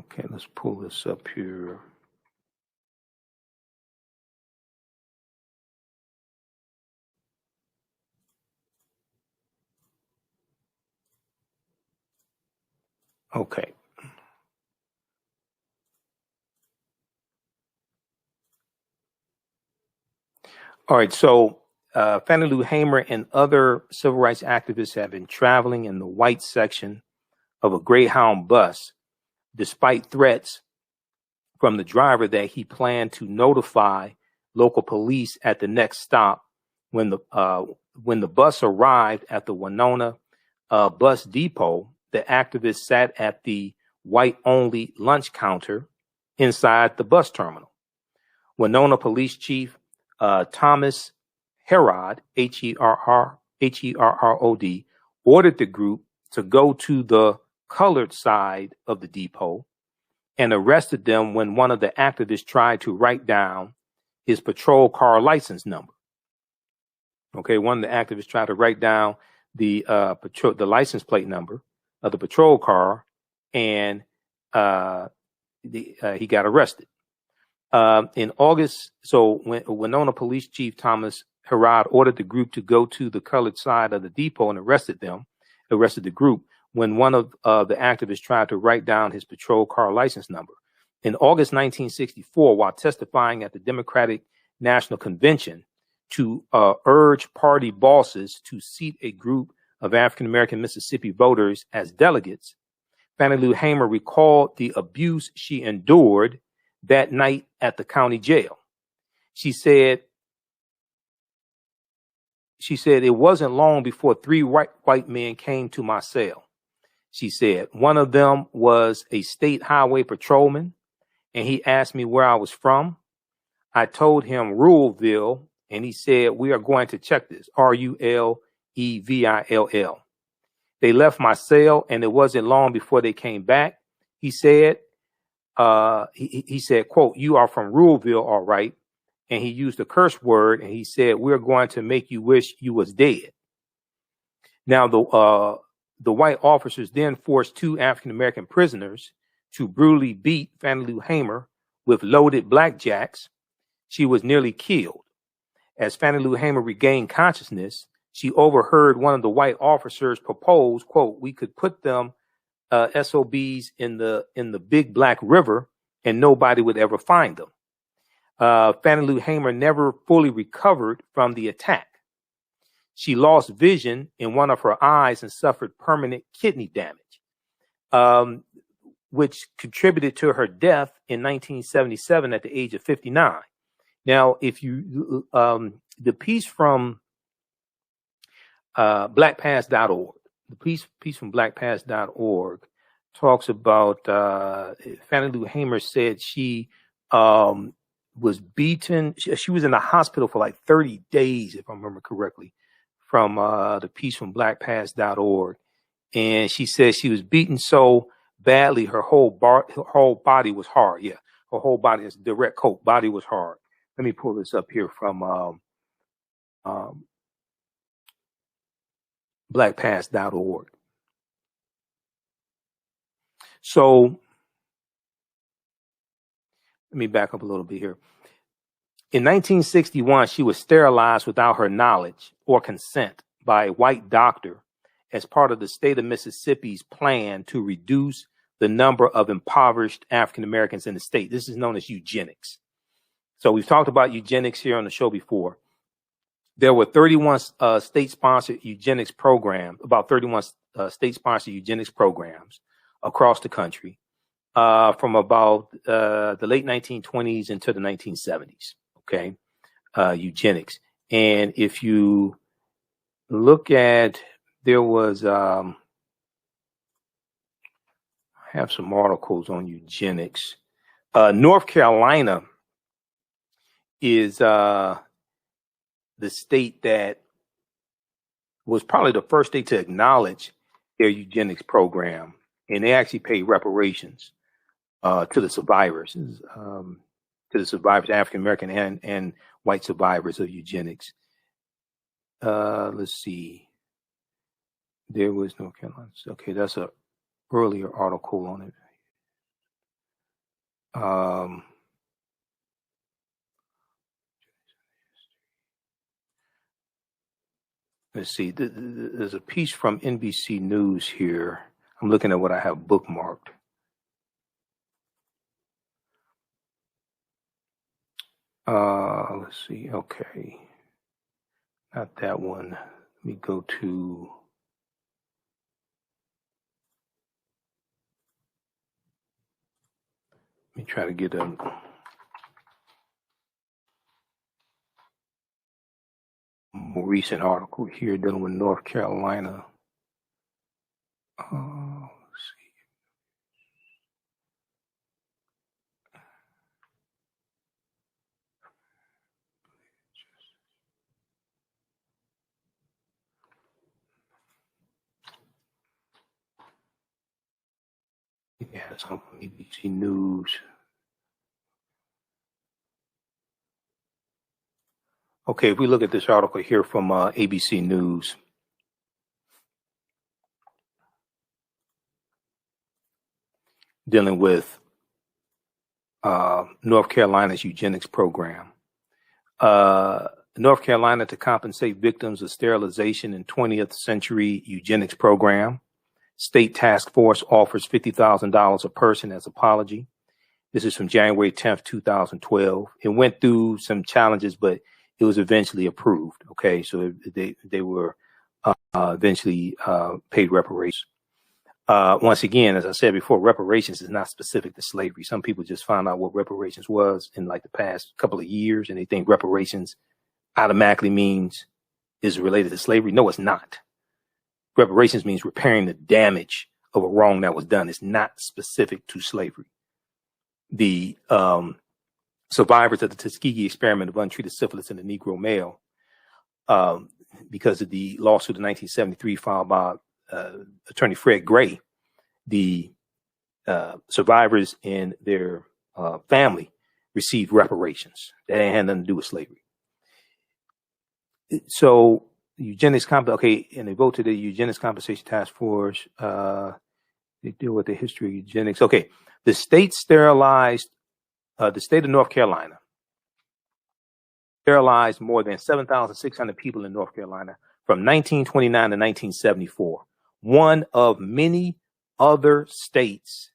Okay, let's pull this up here. Okay. All right, so Fannie Lou Hamer and other civil rights activists have been traveling in the white section of a Greyhound bus, despite threats from the driver that he planned to notify local police at the next stop. When the bus arrived at the Winona bus depot, the activists sat at the white-only lunch counter inside the bus terminal. Winona Police Chief Thomas Herod, Herrod, ordered the group to go to the colored side of the depot and arrested them when one of the activists tried to write down his patrol car license number. Okay, one of the activists tried to write down the license plate number of the patrol car, and he got arrested. In August, so when Winona Police Chief Thomas Herod ordered the group to go to the colored side of the depot and arrested the group when one of the activists tried to write down his patrol car license number. In August 1964, while testifying at the Democratic National Convention to urge party bosses to seat a group of African-American Mississippi voters as delegates, Fannie Lou Hamer recalled the abuse she endured that night at the county jail. She said it wasn't long before three white men came to my cell. She said one of them was a state highway patrolman, and he asked me where I was from. I told him Ruleville, and he said, we are going to check this, Rulevill. They left my cell, and it wasn't long before they came back. He said, he said, quote, you are from Ruleville, all right. And he used a curse word, and he said, we're going to make you wish you was dead. Now, the white officers then forced two African-American prisoners to brutally beat Fannie Lou Hamer with loaded blackjacks. She was nearly killed. As Fannie Lou Hamer regained consciousness, she overheard one of the white officers propose, quote, we could put them SOBs in the big black river and nobody would ever find them. Fannie Lou Hamer never fully recovered from the attack. She lost vision in one of her eyes and suffered permanent kidney damage, which contributed to her death in 1977 at the age of 59. Now, if you, the piece from blackpast.org, the piece from blackpast.org talks about Fannie Lou Hamer said she was beaten. She was in the hospital for like 30 days, if I remember correctly, from the piece from blackpast.org. And she said she was beaten so badly, her whole body was hard. Yeah, her whole body is direct quote, body was hard. Let me pull this up here from blackpast.org. So let me back up a little bit here. In 1961, she was sterilized without her knowledge or consent by a white doctor as part of the state of Mississippi's plan to reduce the number of impoverished African Americans in the state. This is known as eugenics. So we've talked about eugenics here on the show before. There were 31 state-sponsored eugenics programs, about 31 state-sponsored eugenics programs across the country from about the late 1920s into the 1970s. Okay, eugenics. And if you look at, there was, I have some articles on eugenics. North Carolina is the state that was probably the first state to acknowledge their eugenics program, and they actually paid reparations to the survivors, African American and white survivors of eugenics. Let's see. There was North Carolina. Okay, that's an earlier article on it. Let's see. There's a piece from NBC News here. I'm looking at what I have bookmarked. Let's see. Okay. Not that one. Let me go to. Let me try to get a. More recent article here dealing with North Carolina. Let's see. Yeah, it's on ABC News. Okay, if we look at this article here from ABC News. Dealing with North Carolina's eugenics program. North Carolina to compensate victims of sterilization in 20th century eugenics program. State task force offers $50,000 a person as apology. This is from January 10th, 2012. It went through some challenges, but it was eventually approved. Okay, so they were eventually paid reparations. Once again, as I said before, reparations is not specific to slavery. Some people just found out what reparations was in like the past couple of years, and they think reparations automatically means is related to slavery. No, it's not. Reparations means repairing the damage of a wrong that was done. It's not specific to slavery. The survivors of the Tuskegee experiment of untreated syphilis in the Negro male, because of the lawsuit in 1973 filed by Attorney Fred Gray, the survivors and their family received reparations. That ain't had nothing to do with slavery. So eugenics okay, and they vote to the Eugenics Compensation Task Force. They deal with the history of eugenics. Okay, the state sterilized, the state of North Carolina sterilized more than 7,600 people in North Carolina from 1929 to 1974. One of many other states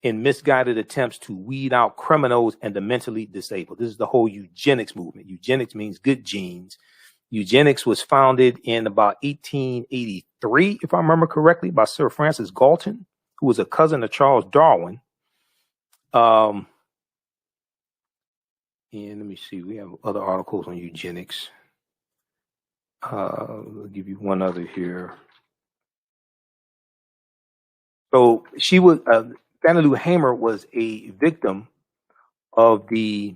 in misguided attempts to weed out criminals and the mentally disabled. This is the whole eugenics movement. Eugenics means good genes. Eugenics was founded in about 1883, if I remember correctly, by Sir Francis Galton, who was a cousin of Charles Darwin. And let me see, we have other articles on eugenics. I'll give you one other here. So she was, Fannie Lou Hamer was a victim of the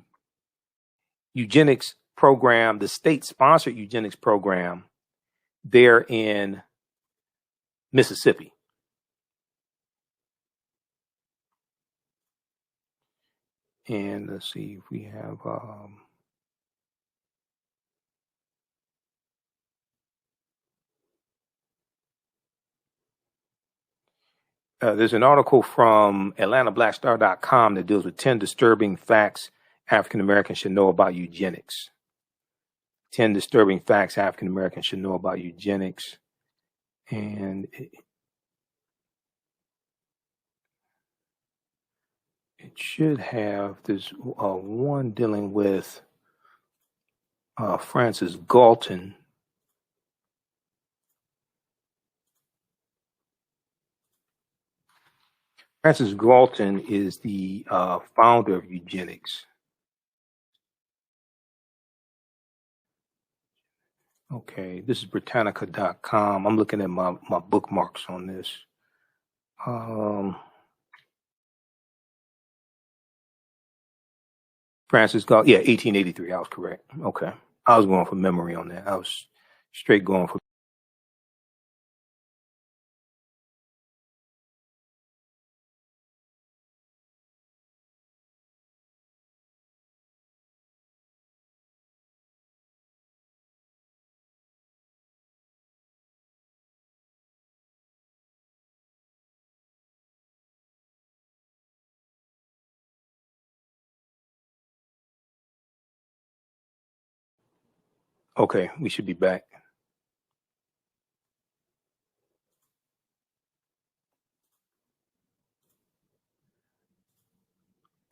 eugenics program, the state-sponsored eugenics program there in Mississippi. And let's see if we have there's an article from AtlantaBlackStar.com that deals with 10 disturbing facts African Americans should know about eugenics. 10 disturbing facts African Americans should know about eugenics. And it should have, there's one dealing with Francis Galton. Francis Galton is the founder of eugenics. Okay, this is Britannica.com. I'm looking at my bookmarks on this. Francis Galton, yeah, 1883. I was correct. Okay, I was going for memory on that. I was straight going for Okay, we should be back.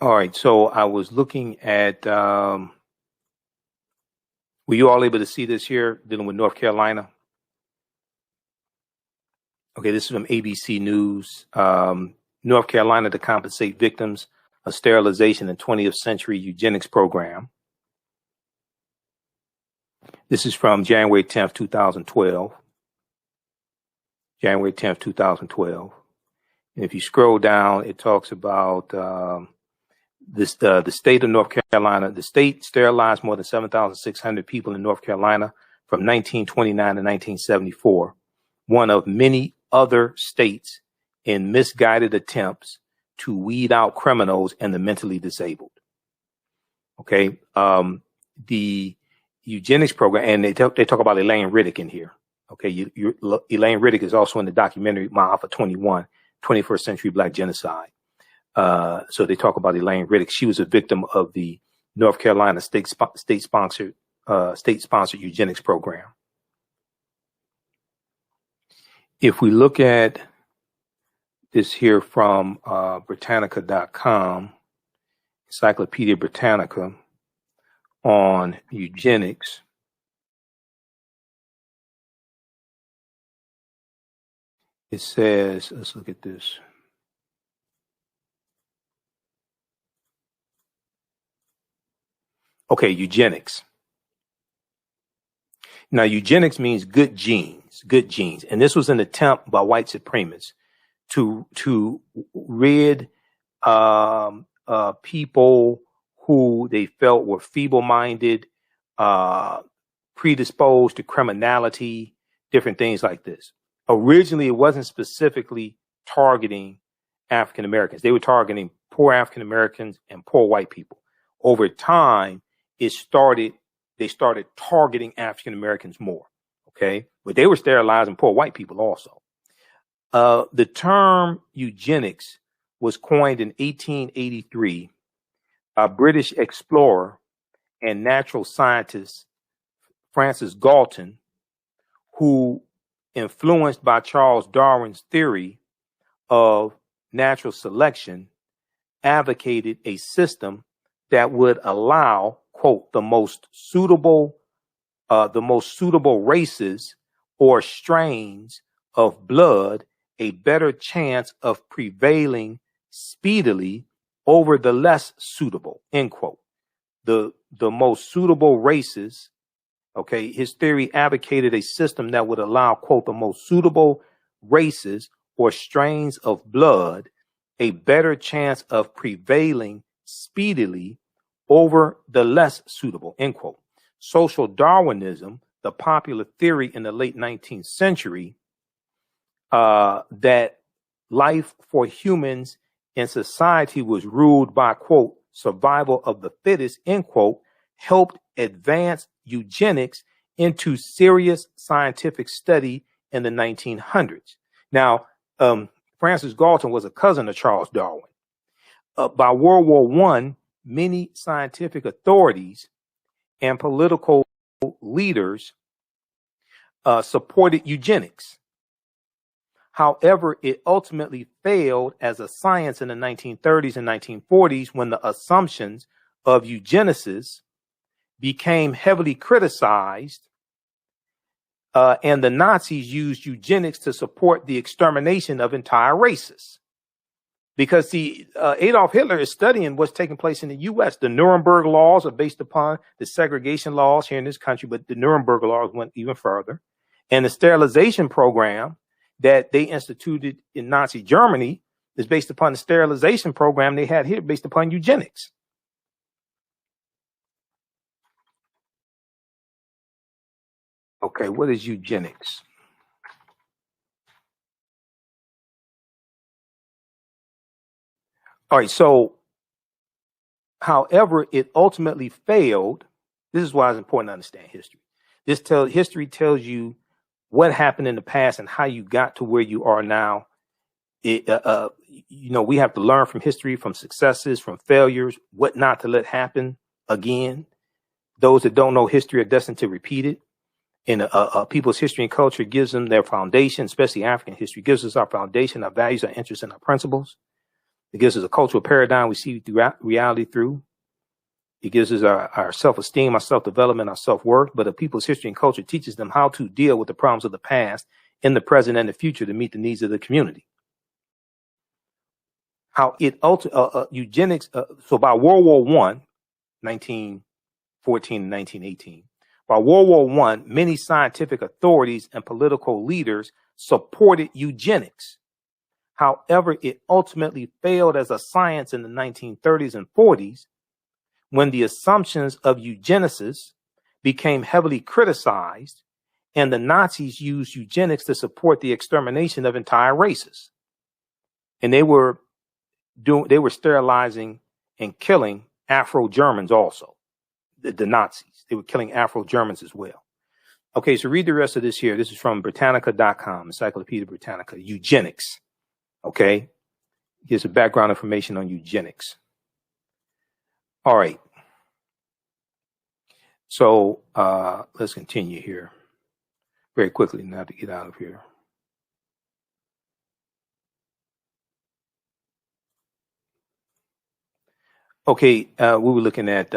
All right, so I was looking at, were you all able to see this here, dealing with North Carolina? Okay, this is from ABC News. North Carolina to compensate victims of sterilization in 20th century eugenics program. This is from January 10th, 2012. January 10th, 2012. And if you scroll down, it talks about the state of North Carolina. The state sterilized more than 7,600 people in North Carolina from 1929 to 1974, one of many other states in misguided attempts to weed out criminals and the mentally disabled. Okay. The eugenics program, and they talk about Elaine Riddick in here. Okay. Elaine Riddick is also in the documentary My Alpha 21, 21st Century Black Genocide. So they talk about Elaine Riddick. She was a victim of the North Carolina state-sponsored eugenics program. If we look at this here from Britannica.com, Encyclopedia Britannica, on eugenics, it says, let's look at this. Okay, eugenics. Now, eugenics means good genes. And this was an attempt by white supremacists to rid people who they felt were feeble-minded, predisposed to criminality, different things like this. Originally, it wasn't specifically targeting African Americans. They were targeting poor African Americans and poor white people. Over time, they started targeting African Americans more. Okay. But they were sterilizing poor white people also. The term eugenics was coined in 1883 by British explorer and natural scientist Francis Galton, who, influenced by Charles Darwin's theory of natural selection, advocated a system that would allow, quote, the most suitable races or strains of blood a better chance of prevailing speedily over the less suitable, end quote. The most suitable races, okay, his theory advocated a system that would allow, quote, the most suitable races or strains of blood a better chance of prevailing speedily over the less suitable, end quote. Social Darwinism, the popular theory in the late 19th century, that life for humans in society was ruled by, quote, survival of the fittest, end quote, helped advance eugenics into serious scientific study in the 1900s. Now, Francis Galton was a cousin of Charles Darwin. By World War I, many scientific authorities and political leaders supported eugenics. However, it ultimately failed as a science in the 1930s and 1940s when the assumptions of eugenicists became heavily criticized, and the Nazis used eugenics to support the extermination of entire races. Because Adolf Hitler is studying what's taking place in the U.S. The Nuremberg laws are based upon the segregation laws here in this country, but the Nuremberg laws went even further. And the sterilization program that they instituted in Nazi Germany is based upon the sterilization program they had here based upon eugenics. Okay, what is eugenics? All right, so however it ultimately failed, this is why it's important to understand history. History tells you what happened in the past and how you got to where you are now. We have to learn from history, from successes, from failures, what not to let happen again. Those that don't know history are destined to repeat it. And people's history and culture gives them their foundation, especially African history, gives us our foundation, our values, our interests, and our principles. It gives us a cultural paradigm we see reality through. It gives us our self-esteem, our self-development, our self-worth. But a people's history and culture teaches them how to deal with the problems of the past in the present and the future to meet the needs of the community. How it eugenics. So by World War I, 1914 and 1918, by World War I, many scientific authorities and political leaders supported eugenics. However, it ultimately failed as a science in the 1930s and 40s when the assumptions of eugenicists became heavily criticized and the Nazis used eugenics to support the extermination of entire races. And they were sterilizing and killing Afro-Germans also, the Nazis. They were killing Afro-Germans as well. Okay, so read the rest of this here. This is from Britannica.com, Encyclopedia Britannica, eugenics. Okay, here's some background information on eugenics. All right. So let's continue here very quickly now to get out of here. Okay, we were looking at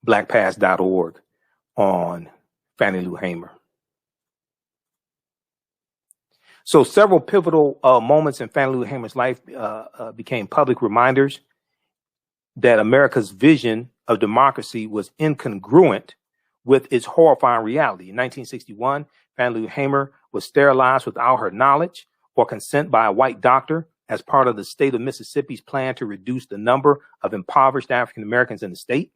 blackpast.org on Fannie Lou Hamer. So several pivotal moments in Fannie Lou Hamer's life became public reminders that America's vision of democracy was incongruent with its horrifying reality. In 1961, Fannie Lou Hamer was sterilized without her knowledge or consent by a white doctor as part of the state of Mississippi's plan to reduce the number of impoverished African Americans in the state.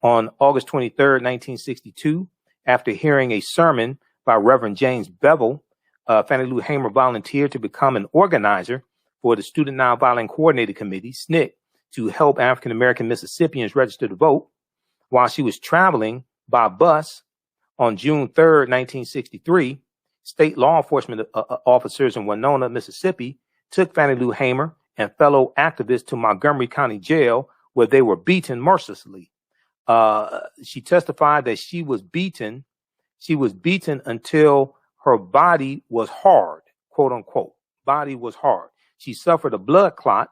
On August 23rd, 1962, after hearing a sermon by Reverend James Bevel, Fannie Lou Hamer volunteered to become an organizer for the Student Nonviolent Coordinating Committee, SNCC, to help African American Mississippians register to vote. While she was traveling by bus on June 3rd, 1963, state law enforcement officers in Winona, Mississippi, took Fannie Lou Hamer and fellow activists to Montgomery County Jail, where they were beaten mercilessly. She testified that she was beaten until her body was hard, quote unquote. Body was hard. She suffered a blood clot,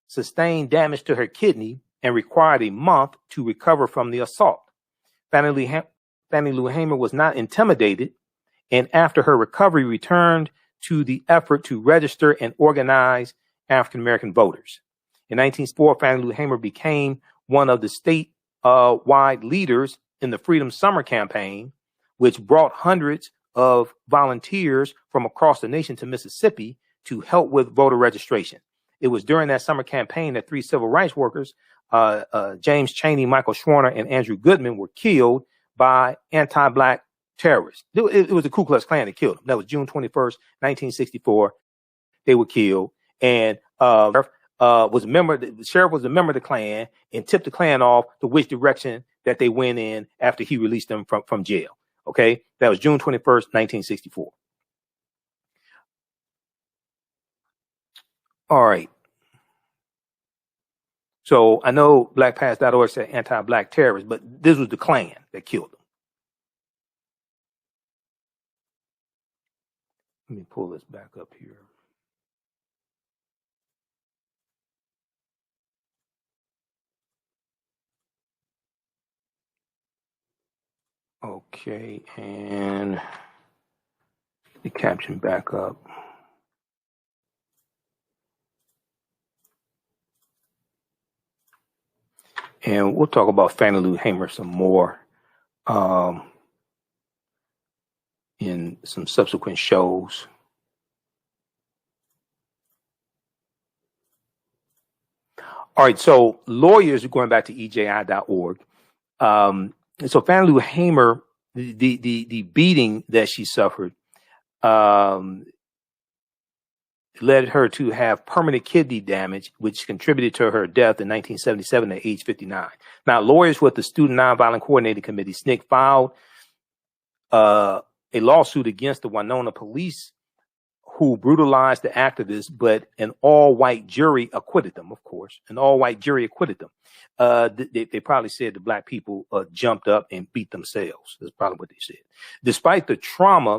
sustained damage to her kidney, and required a month to recover from the assault. Fannie Lou Hamer was not intimidated, and after her recovery returned to the effort to register and organize African American voters. In 1964, Fannie Lou Hamer became one of the state-wide leaders in the Freedom Summer Campaign, which brought hundreds of volunteers from across the nation to Mississippi to help with voter registration. It was during that summer campaign that three civil rights workers, James Chaney, Michael Schwerner, and Andrew Goodman, were killed by anti-black terrorists. It was the Ku Klux Klan that killed them. That was June 21st, 1964. They were killed. And the sheriff was a member of the Klan and tipped the Klan off to which direction that they went in after he released them from jail. Okay, that was June 21st, 1964. All right. So I know blackpast.org said anti-black terrorists, but this was the Klan that killed them. Let me pull this back up here. Okay, and the caption back up. And we'll talk about Fannie Lou Hamer some more in some subsequent shows. All right, so lawyers are going back to EJI.org. So Fannie Lou Hamer, the beating that she suffered led her to have permanent kidney damage, which contributed to her death in 1977 at age 59. Now, lawyers with the Student Nonviolent Coordinating Committee, SNCC, filed a lawsuit against the Winona police who brutalized the activists, but an all-white jury acquitted them, of course. An all-white jury acquitted them. They probably said the black people jumped up and beat themselves. That's probably what they said. Despite the trauma